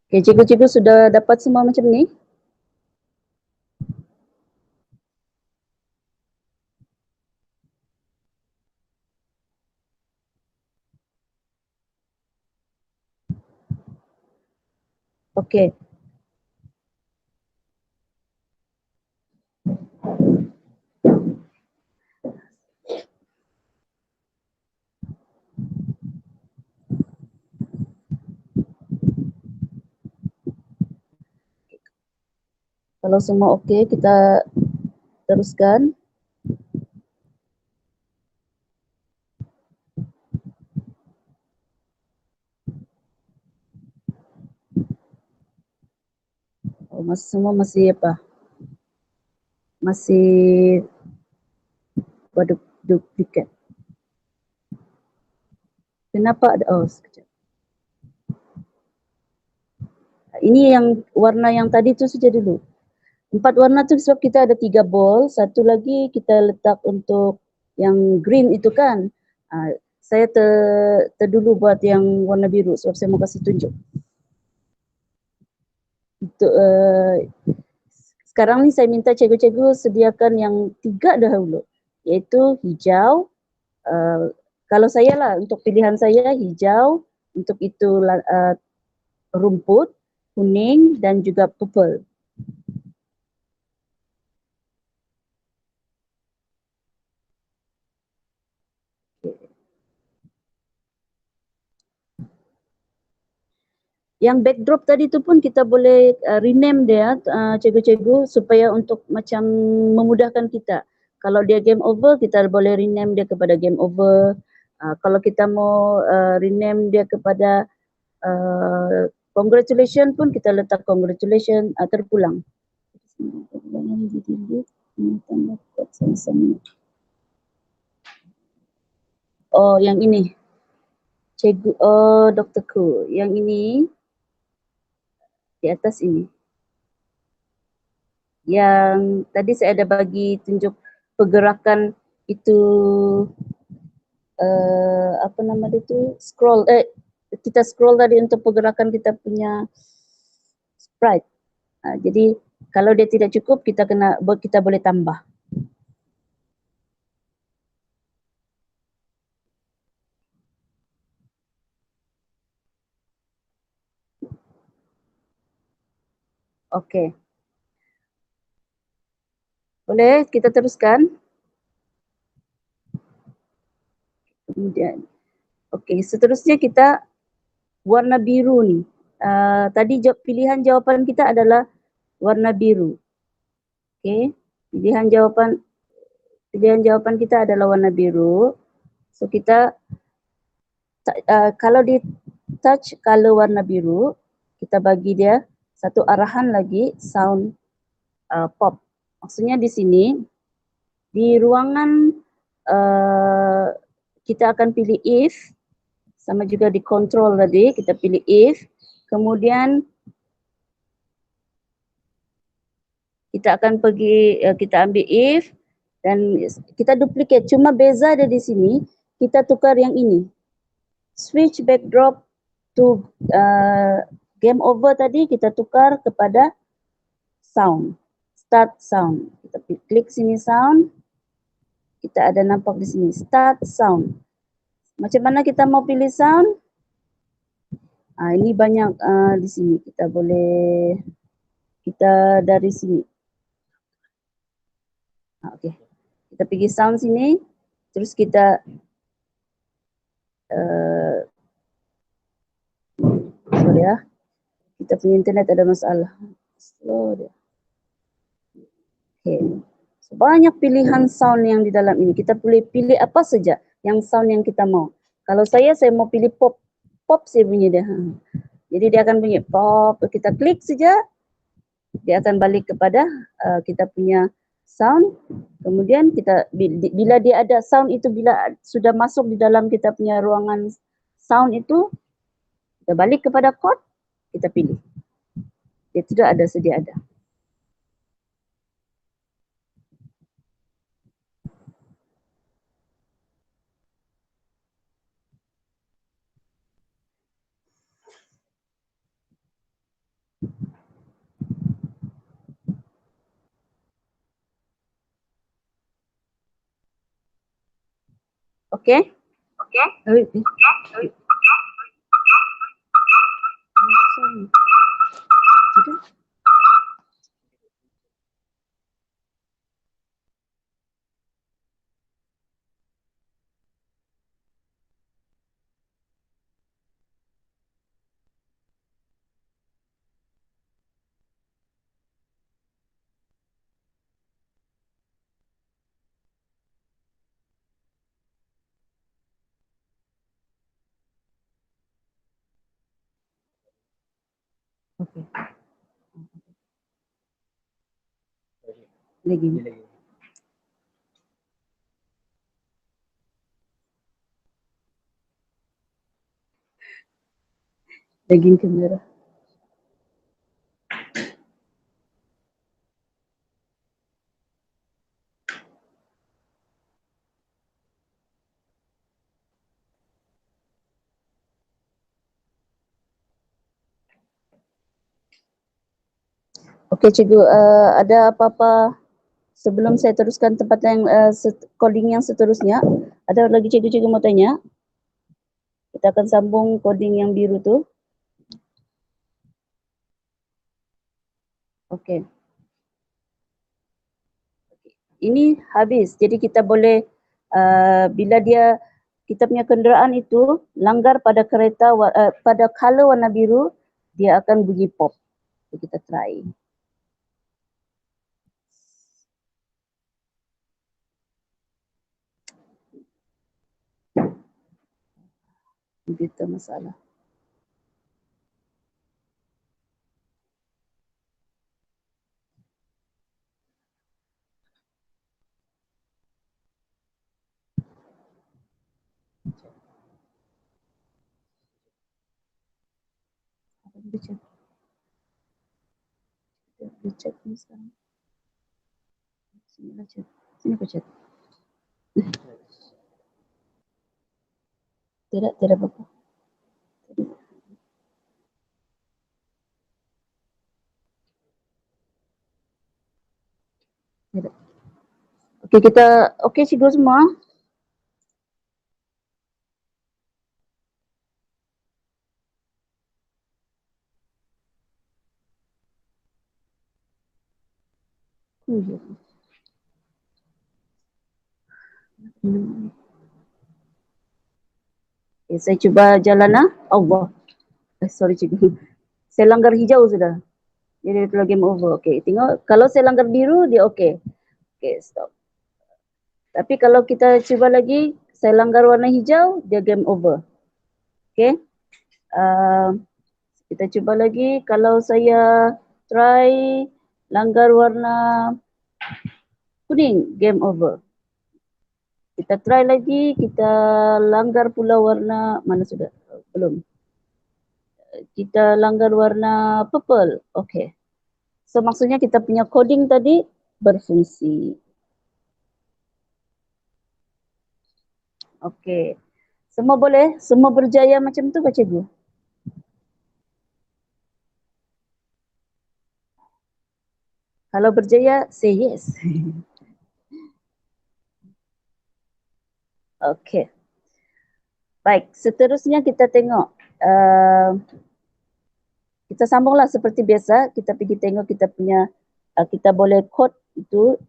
Okey, cikgu-cikgu sudah dapat semua macam ni? Okey. Kalau semua okey, kita teruskan. Oh, semua masih apa? Masih duplikat. Kenapa ada? Oh, sekejap. Ini yang warna yang tadi tu saja dulu. 4 warna tu sebab kita ada 3 ball, satu lagi kita letak untuk yang green itu kan. Saya terdulu buat yang warna biru sebab saya mau kasih tunjuk. Sekarang ni saya minta cikgu-cikgu sediakan yang 3 dahulu, iaitu hijau. Kalau saya lah, untuk pilihan saya hijau, untuk itu rumput, kuning dan juga purple. Yang backdrop tadi tu pun kita boleh rename dia, cikgu-cikgu, supaya untuk macam memudahkan kita. Kalau dia game over, kita boleh rename dia kepada game over. Kalau kita mau rename dia kepada congratulations pun, kita letak congratulations, terpulang. Oh, yang ini. Cikgu, oh, Dr. Ku. Yang ini, di atas ini. Yang tadi saya ada bagi tunjuk pergerakan itu, apa nama dia tu, scroll, kita scroll tadi untuk pergerakan kita punya sprite. Jadi kalau dia tidak cukup, kita boleh tambah. Okey. Boleh kita teruskan? Kemudian, okey, seterusnya kita warna biru ni. Tadi pilihan jawapan kita adalah warna biru. Okey, pilihan jawapan kita adalah warna biru. So kita kalau di touch color warna biru, kita bagi dia satu arahan lagi, sound pop. Maksudnya di sini, di ruangan kita akan pilih if, sama juga di control tadi, kita pilih if, kemudian kita akan pergi, kita ambil if, dan kita duplicate, cuma beza ada di sini, kita tukar yang ini. Switch backdrop to game over tadi, kita tukar kepada sound, start sound. Kita klik sini sound, kita ada nampak di sini, start sound. Macam mana kita mau pilih sound? Ini banyak di sini, kita boleh, kita dari sini. Okey, kita pergi sound sini, terus kita sorry ya, kita punya internet ada masalah. Slow dia. Okay. So, banyak pilihan sound yang di dalam ini. Kita boleh pilih apa saja yang sound yang kita mau. Kalau saya mau pilih pop. Pop saya bunyi dia. Jadi dia akan bunyi pop. Kita klik saja, dia akan balik kepada kita punya sound. Kemudian kita, bila dia ada sound itu, bila sudah masuk di dalam kita punya ruangan sound itu, kita balik kepada chord, kita pilih. Dia sudah ada, sedia ada. Okey? Okey. Okey. Lagi. Daging kamera. Okey cikgu, ada apa-apa sebelum saya teruskan tempat yang coding yang seterusnya? Ada lagi cikgu-cikgu mau tanya? Kita akan sambung coding yang biru tu. Okey. Ini habis. Jadi kita boleh bila kita punya kenderaan itu langgar pada kereta pada color warna biru, dia akan bunyi pop. Jadi kita try. Komputer masalah. Chat ni sekarang. Sini lah chat. Sini apa chat? Tidak apa-apa. Tidak. Okey okey cikgu semua. Okay, saya cuba jalan Allah. Sorry cikgu. Saya langgar hijau sudah. Jadi itu game over. Okey, tengok kalau saya langgar biru dia okey. Okey, stop. Tapi kalau kita cuba lagi, saya langgar warna hijau, dia game over. Okey. Kita cuba lagi, kalau saya try langgar warna kuning, game over. Kita try lagi, kita langgar pula warna, mana sudah? Belum. Kita langgar warna purple. Okey. So maksudnya kita punya coding tadi berfungsi. Okey. Semua boleh? Semua berjaya macam tu Pak Cikgu? Kalau berjaya, say yes. Okey. Baik, seterusnya kita tengok. Kita sambunglah seperti biasa. Kita pergi tengok kita punya, kita boleh code itu.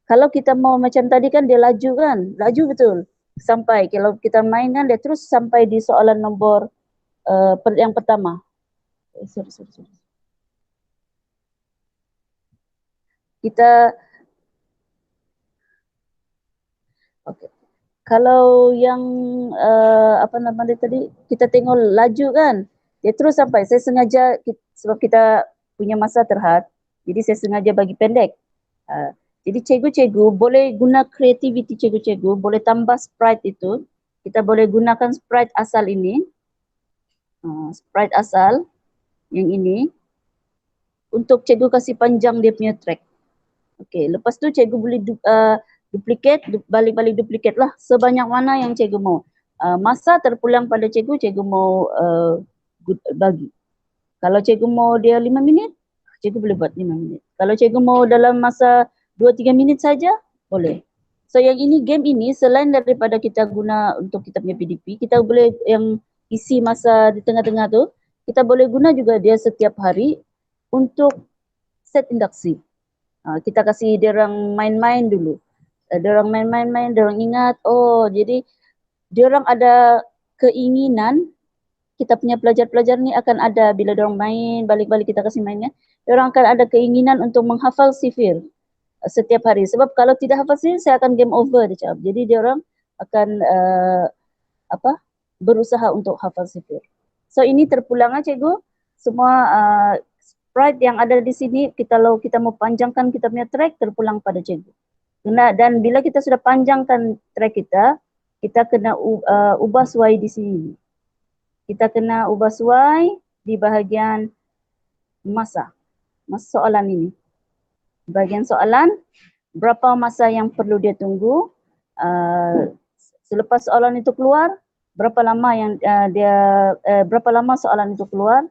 Kalau kita mau macam tadi kan dia laju kan? Laju betul. Sampai, kalau kita main kan dia terus sampai di soalan nombor yang pertama. Sorry. Kita, okay. Kalau yang apa nama dia tadi, kita tengok laju kan, dia terus sampai. Saya sengaja, sebab kita punya masa terhad, jadi saya sengaja bagi pendek. Jadi cikgu-cikgu boleh guna kreativiti cikgu-cikgu, boleh tambah sprite itu. Kita boleh gunakan sprite asal ini, sprite asal yang ini, untuk cikgu kasih panjang dia punya track. Okey, lepas tu cikgu boleh duplicate, balik-balik duplicate lah sebanyak mana yang cikgu mau. Masa terpulang pada cikgu, cikgu mau bagi. Kalau cikgu mau dia 5 minit, cikgu boleh buat 5 minit. Kalau cikgu mau dalam masa 2-3 minit saja, boleh. So yang ini, game ini selain daripada kita guna untuk kita punya PDP, kita boleh yang isi masa di tengah-tengah tu, kita boleh guna juga dia setiap hari untuk set induksi. Kita kasih dia orang main-main dulu. Dia orang main-main, dia orang ingat, oh jadi dia orang ada keinginan, kita punya pelajar-pelajar ni akan ada bila dia orang main, balik-balik kita kasih mainnya, dia orang akan ada keinginan untuk menghafal sifir setiap hari. Sebab kalau tidak hafal sifir, saya akan game over dia cakap. Jadi dia orang akan berusaha untuk hafal sifir. So ini terpulang cikgu. semua sprite yang ada di sini, kalau kita mau panjangkan kita punya track, terpulang pada cikgu. Dan bila kita sudah panjangkan track kita kena ubah suai di sini. Kita kena ubah suai di bahagian masa soalan ini. Bahagian soalan, berapa masa yang perlu dia tunggu, selepas soalan itu keluar, berapa lama berapa lama soalan itu keluar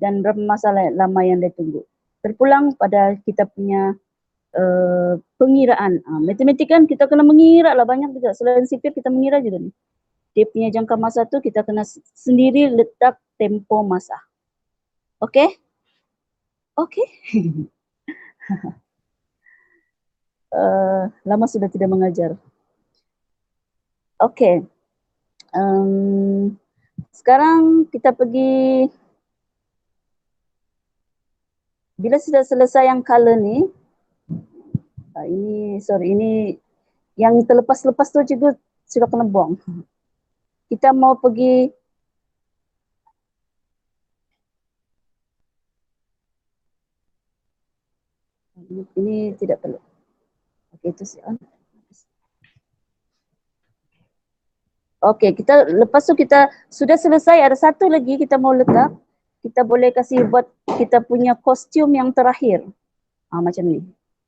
dan berapa masa lama yang dia tunggu. Terpulang pada kita punya pengiraan. Matematik kan kita kena mengira lah banyak juga. Selain sipir kita mengira juga nih. Dia punya jangka masa tu kita kena sendiri letak tempo masa. Okey? Okey. Lama sudah tidak mengajar. Okey. Sekarang kita pergi, bila sudah selesai yang color ni, ini yang terlepas-lepas tu cikgu sudah kena buang. Kita mau pergi ini tidak perlu. Okey, itu si on. Okey, lepas tu kita sudah selesai, ada satu lagi kita mau letak. Kita boleh kasih buat kita punya kostum yang terakhir. Macam ni.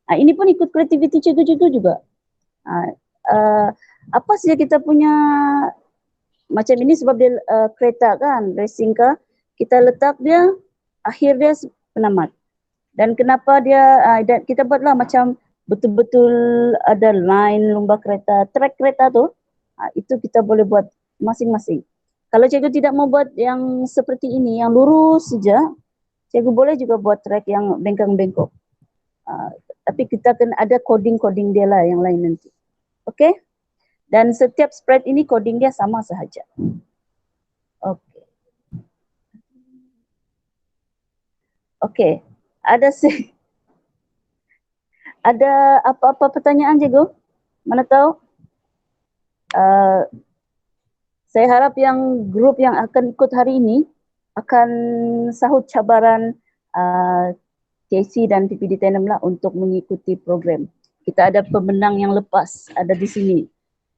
Ini pun ikut kreativiti cikgu-cikgu juga. Apa saja kita punya macam ini sebab dia kereta kan, racing car, kita letak dia akhir dia penamat. Dan kenapa kita buatlah macam betul-betul ada line lumba kereta, track kereta tu, itu kita boleh buat masing-masing. Kalau cikgu tidak mau buat yang seperti ini, yang lurus saja, cikgu boleh juga buat track yang bengkang-bengkok. Tapi kita kena ada coding-coding dia lah yang lain nanti. Okey? Dan setiap sprite ini coding dia sama sahaja. Okey. Okey. Ada apa-apa pertanyaan cikgu? Mana tahu? Saya harap yang grup yang akan ikut hari ini akan sahut cabaran TAC dan PPD Tenem lah untuk mengikuti program. Kita ada pemenang yang lepas, ada di sini.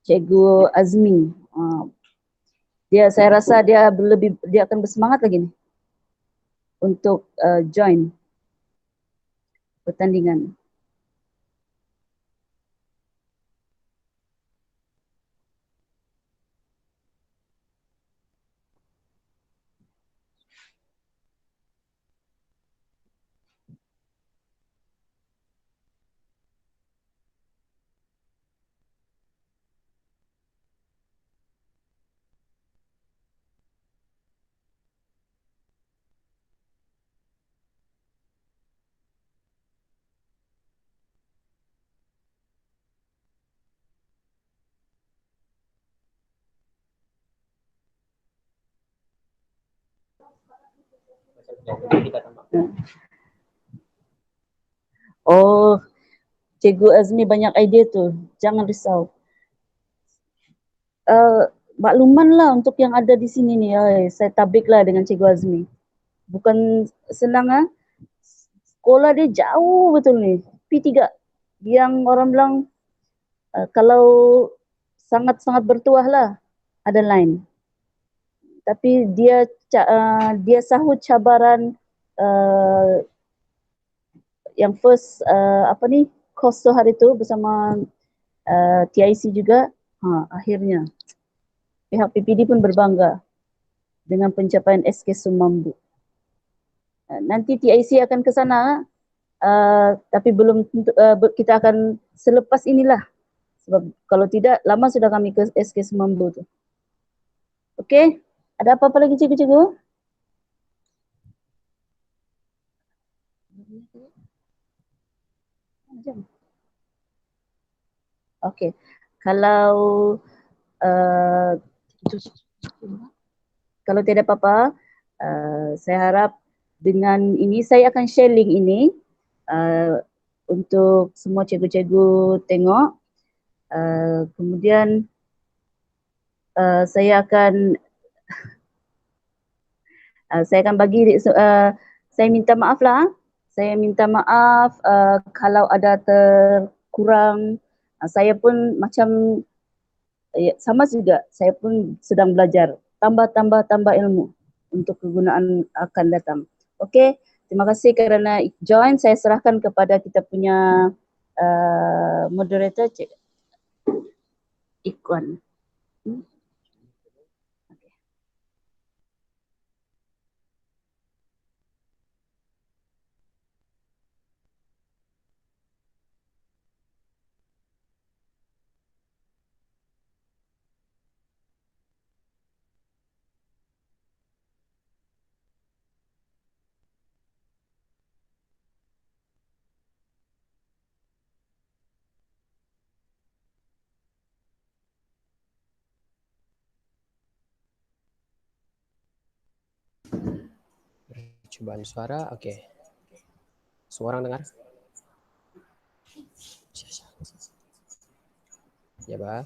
Cikgu Azmi. Saya rasa dia akan bersemangat lagi nih untuk join pertandingan. Oh, Cikgu Azmi banyak idea tu. Jangan risau. Makluman lah untuk yang ada di sini ni. Saya tabik lah dengan Cikgu Azmi. Bukan senang ah. Sekolah dia jauh betul ni. P3. Yang orang bilang kalau sangat-sangat bertuah lah ada line. Tapi dia sahut cabaran yang first course tu hari tu bersama TIC juga. Akhirnya pihak PPD pun berbangga dengan pencapaian SK Sumambu. Nanti TIC akan ke sana, tapi belum tentu, kita akan selepas inilah. Sebab kalau tidak, lama sudah kami ke SK Sumambu tu. Okey, ada apa-apa lagi cikgu-cikgu? Okey, kalau tidak apa-apa, saya harap dengan ini saya akan share link ini untuk semua cikgu-cikgu tengok. Kemudian saya akan Saya akan bagi, saya minta maaf lah. Saya minta maaf kalau ada terkurang. Saya pun macam sama juga, saya pun sedang belajar. Tambah ilmu untuk kegunaan akan datang. Okey, terima kasih kerana join. Saya serahkan kepada kita punya moderator, Cik Ikwan. Percobaan suara, oke. Semua orang dengar? Ya, Bah.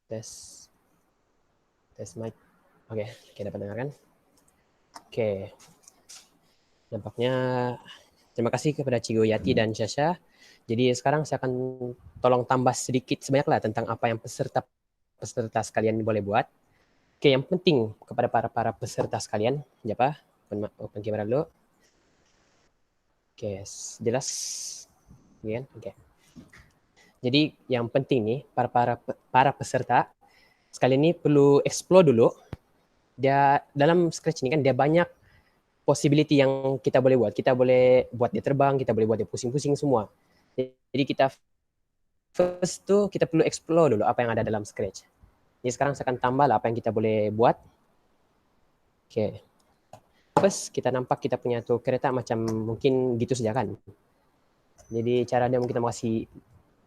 Tes. Tes mic. Oke, dapat dengar kan? Oke. Nampaknya terima kasih kepada Cigo Yati dan Syasha. Jadi sekarang saya akan tolong tambah sedikit sebanyak lah tentang apa yang peserta sekalian boleh buat. Oke, yang penting kepada para peserta sekalian, ya Pak, open kamera dulu. Oke, jelas? Ya, oke. Jadi yang penting nih para peserta sekalian ini perlu explore dulu. Dia dalam Scratch ini kan dia banyak possibility yang kita boleh buat. Kita boleh buat dia terbang, kita boleh buat dia pusing-pusing semua. Jadi kita first tuh kita perlu explore dulu apa yang ada dalam Scratch. Jadi sekarang saya akan tambah lah apa yang kita boleh buat. Oke. First kita nampak kita punya tuh kereta macam mungkin gitu saja kan. Jadi cara dia mungkin kita masih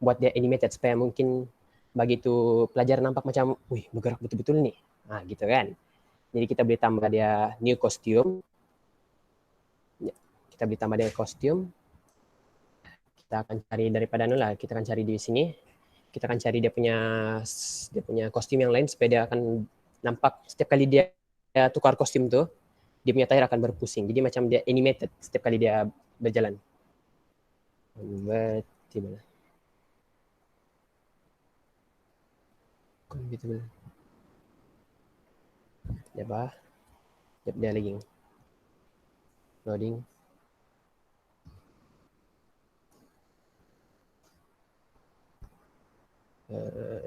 buat dia animated supaya mungkin bagi itu pelajar nampak macam, wih bergerak betul-betul nih. Nah gitu kan. Jadi kita boleh tambah dia new costume. Kita boleh tambah dia kostum. Kita akan cari daripada nula, kita akan cari di sini. Kita akan cari dia punya kostum yang lain supaya dia akan nampak setiap kali dia tukar kostum tuh, dia punya tayar akan berpusing. Jadi macam dia animated setiap kali dia berjalan. Convertible. Convertible. Ya bah. Dia lagi. Loading.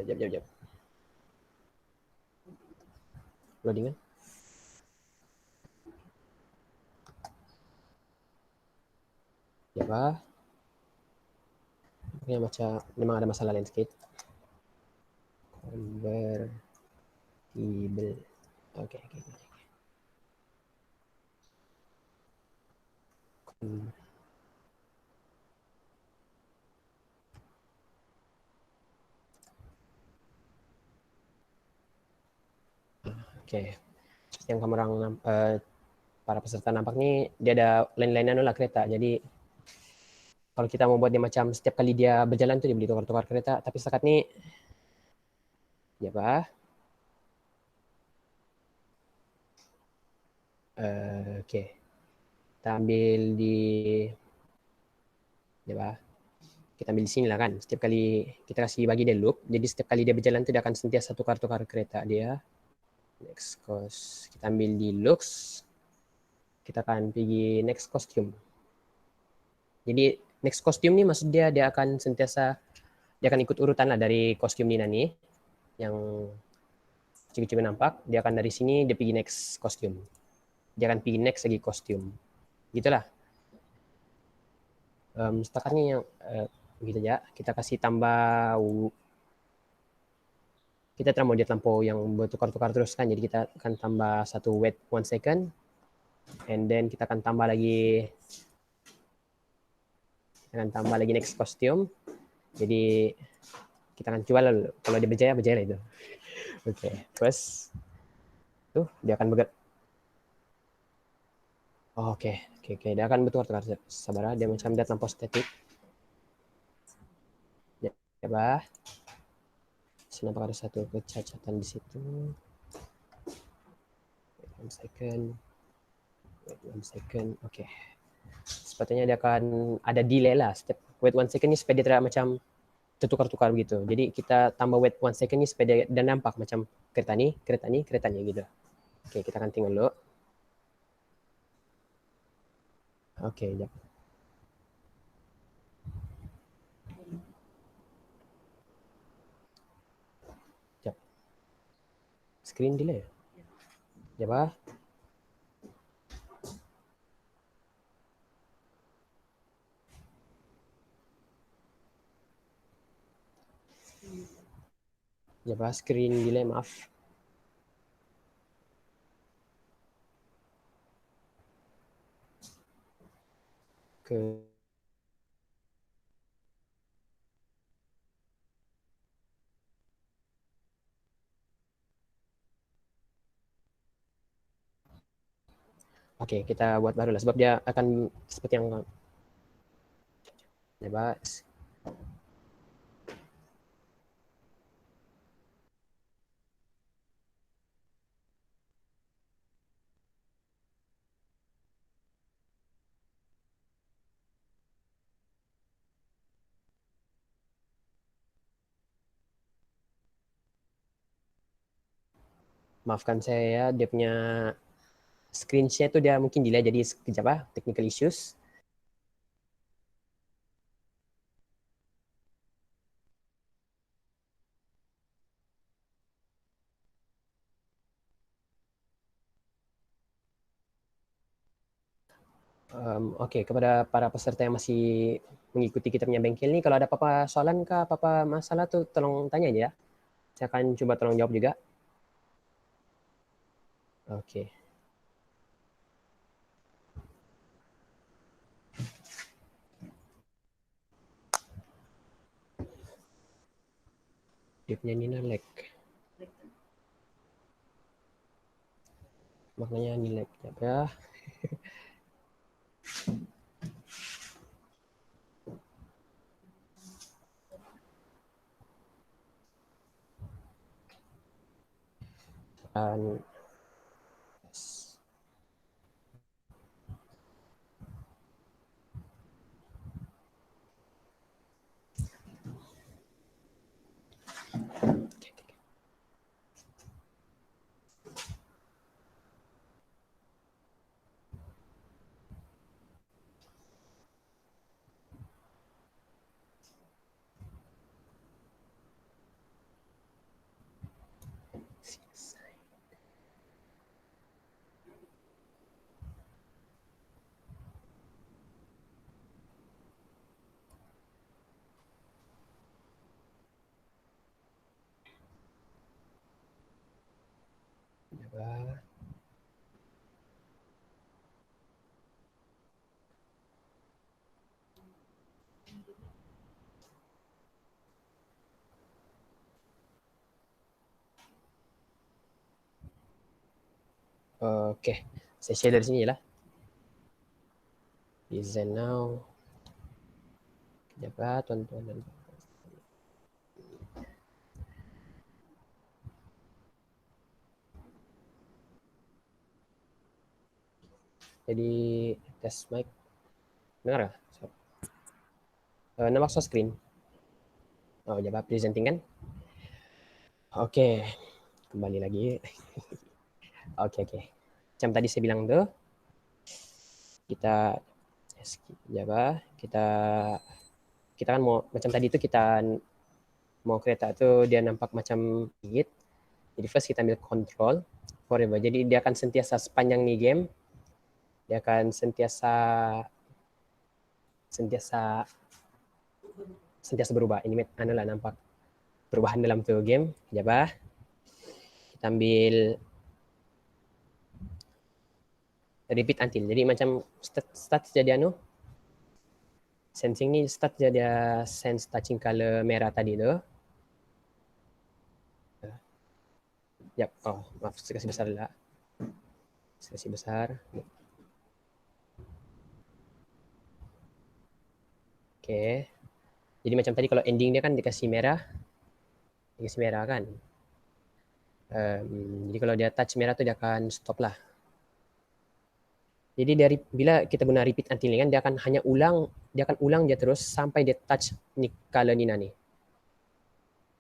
Jap. Loading kan? Ya bah. Ini macam memang ada masalah lain sedikit. Convertible. Oke. Oke. Yang kamu orang para peserta nampak nih dia ada lain-lainan lah kereta. Jadi kalau kita mau buat dia macam setiap kali dia berjalan tuh dia beli tukar-tukar kereta. Tapi setakat ini ya Pak. Oke. Kita ambil di ya Pak. Kita ambil di sini lah kan. Setiap kali kita kasih bagi dia loop. Jadi setiap kali dia berjalan tuh dia akan sentiasa tukar-tukar kereta dia. Next cost. Kita ambil di looks. Kita akan pergi next costume. Jadi next costume nih maksud dia akan sentiasa dia akan ikut urutan lah dari kostum Nina nih yang cewek-cewek nampak, dia akan dari sini dia pergi next kostum. Dia akan pergi next lagi kostum. Gitulah. Setakatnya yang gitu aja. Kita kasih tambah kita tidak mau dia terlampau yang bertukar-tukar terus kan. Jadi kita akan tambah satu wait 1 second. And then kita akan tambah lagi next costume. Jadi kita akan coba lalu. Kalau dia berjaya lah itu. Oke, terus tuh dia akan bergerak. Oh, oke. Dia akan bertukar-tukar. Sabar, dia macam dia tanpa statik. Ya, bah. Nampak ada satu kecacatan di situ. Wait 1 second. Oke. Sepatutnya dia akan ada delay lah. Wait 1 second ni supaya dia tidak macam tertukar-tukar begitu. Jadi kita tambah wait 1 second ni supaya dia nampak macam kereta ni gitu. Oke, kita akan tengok dulu. Oke, jap. Screen delay. Jap ah. Jap ah, screen delay, maaf. Ke Oke, kita buat baru lah sebab dia akan seperti yang coba. Maafkan saya ya, dia punya screen share tu dia mungkin delay jadi sekejap ah, technical issues. Oke, kepada para peserta yang masih mengikuti kita punya bengkel ni, kalau ada apa-apa soalan ke apa-apa masalah tu tolong tanya aja ya. Saya akan cuba tolong jawab juga. Oke. Dia punya Nina lag. Maknanya ini lag ya. Dan coba. Oke, saya share dari sini ya lah. Design now. Coba tuan-tuan dan jadi test mic. Dengar ya? Nampak screen. Oh, coba presenting kan? Oke, kembali lagi. Oke. Macam tadi saya bilang tuh, kita Java, kita kan mau macam tadi itu kita mau kereta tuh dia nampak macam git. Jadi first kita ambil control forever. Jadi dia akan sentiasa sepanjang nih game, dia akan sentiasa berubah. Ini adalah nampak perubahan dalam tuh game. Java. Kita ambil repeat until. Jadi macam start jadi sensing ni start jadi sense touching color merah tadi tu. Yap, oh maaf, saya kasih besar lah. Saya kasih besar. Oke. Jadi macam tadi kalau ending dia kan dikasih merah kan. Jadi kalau dia touch merah tuh dia akan stop lah. Jadi dari bila kita guna repeat until ini kan dia akan ulang dia terus sampai dia touch ni color Nina nih.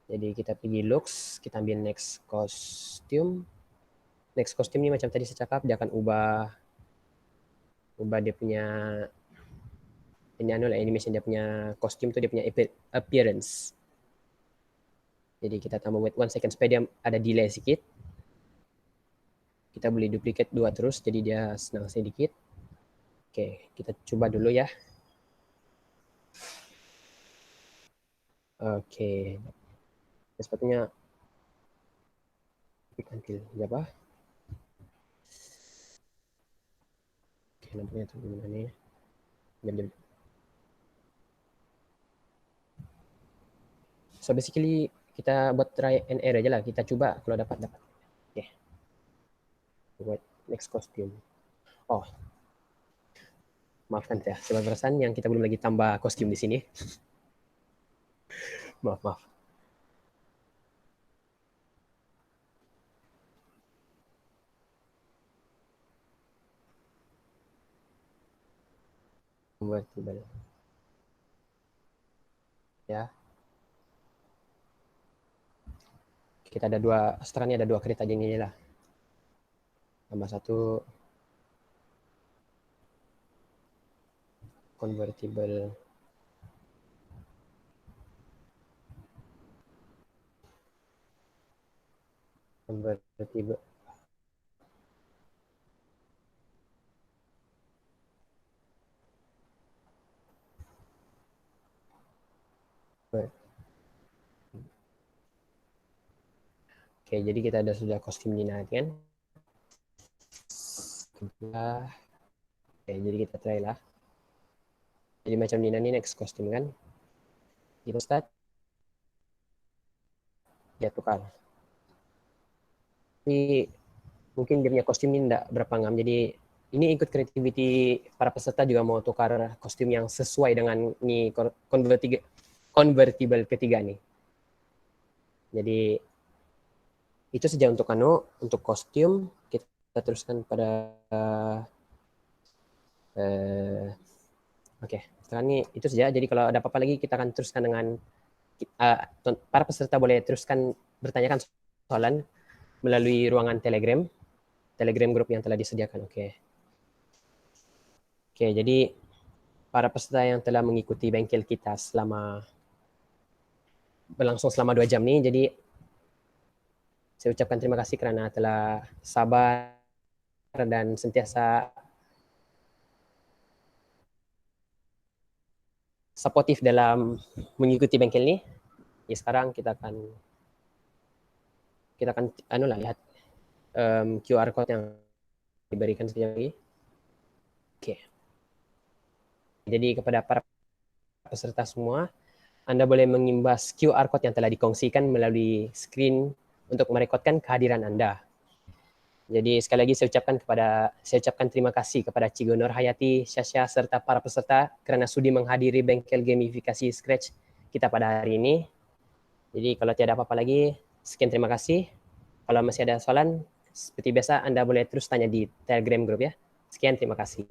Jadi kita pergi looks, kita ambil next costume. Next costume ni macam tadi saya cakap dia akan ubah dia punya ini animation dia punya kostum tu dia punya appearance. Jadi kita tambah wait 1 second supaya dia ada delay sikit. Kita boleh duplicate 2 terus jadi dia senang sedikit. Oke, kita coba dulu ya. Oke. Sepatutnya until apa? Oke, nampaknya tu gimana ni? Jom. So basically kita buat try and error je lah. Kita cuba kalau dapat. Okay. Buat next costume. Oh. Maafkan saya. Sebab perasaan yang kita belum lagi tambah kostum di sini. maaf. Convertible. Ya. Kita ada sekarang ni ada 2 kereta geng lah. Tambah 1 convertible. Convertible. Oke, jadi kita ada sudah kostum Nina kan. Oke, jadi kita try lah. Jadi macam Nina ni next kostum kan. Kita start. Dia tukar. Tapi mungkin dia punya kostum ini tidak berapa ngam. Jadi ini ikut kreativiti para peserta juga mau tukar kostum yang sesuai dengan ni convertible ketiga nih. Jadi itu saja untuk kostum. Kita teruskan pada Oke, sekarang ini itu saja. Jadi kalau ada apa-apa lagi kita akan teruskan dengan para peserta boleh teruskan bertanyakan soalan melalui ruangan Telegram grup yang telah disediakan. Oke, jadi para peserta yang telah mengikuti bengkel kita berlangsung selama 2 jam nih. Jadi saya ucapkan terima kasih kerana telah sabar dan sentiasa supportif dalam mengikuti bengkel ni. Ya, sekarang kita akan lihat QR code yang diberikan sekejap lagi. Oke. Jadi kepada para peserta semua, Anda boleh mengimbas QR code yang telah dikongsikan melalui skrin untuk merekodkan kehadiran Anda. Jadi sekali lagi saya ucapkan terima kasih kepada Cikgu Nur Hayati, Syasha serta para peserta kerana sudi menghadiri bengkel gamifikasi Scratch kita pada hari ini. Jadi kalau tiada apa-apa lagi, sekian terima kasih. Kalau masih ada soalan, seperti biasa Anda boleh terus tanya di Telegram group ya. Sekian terima kasih.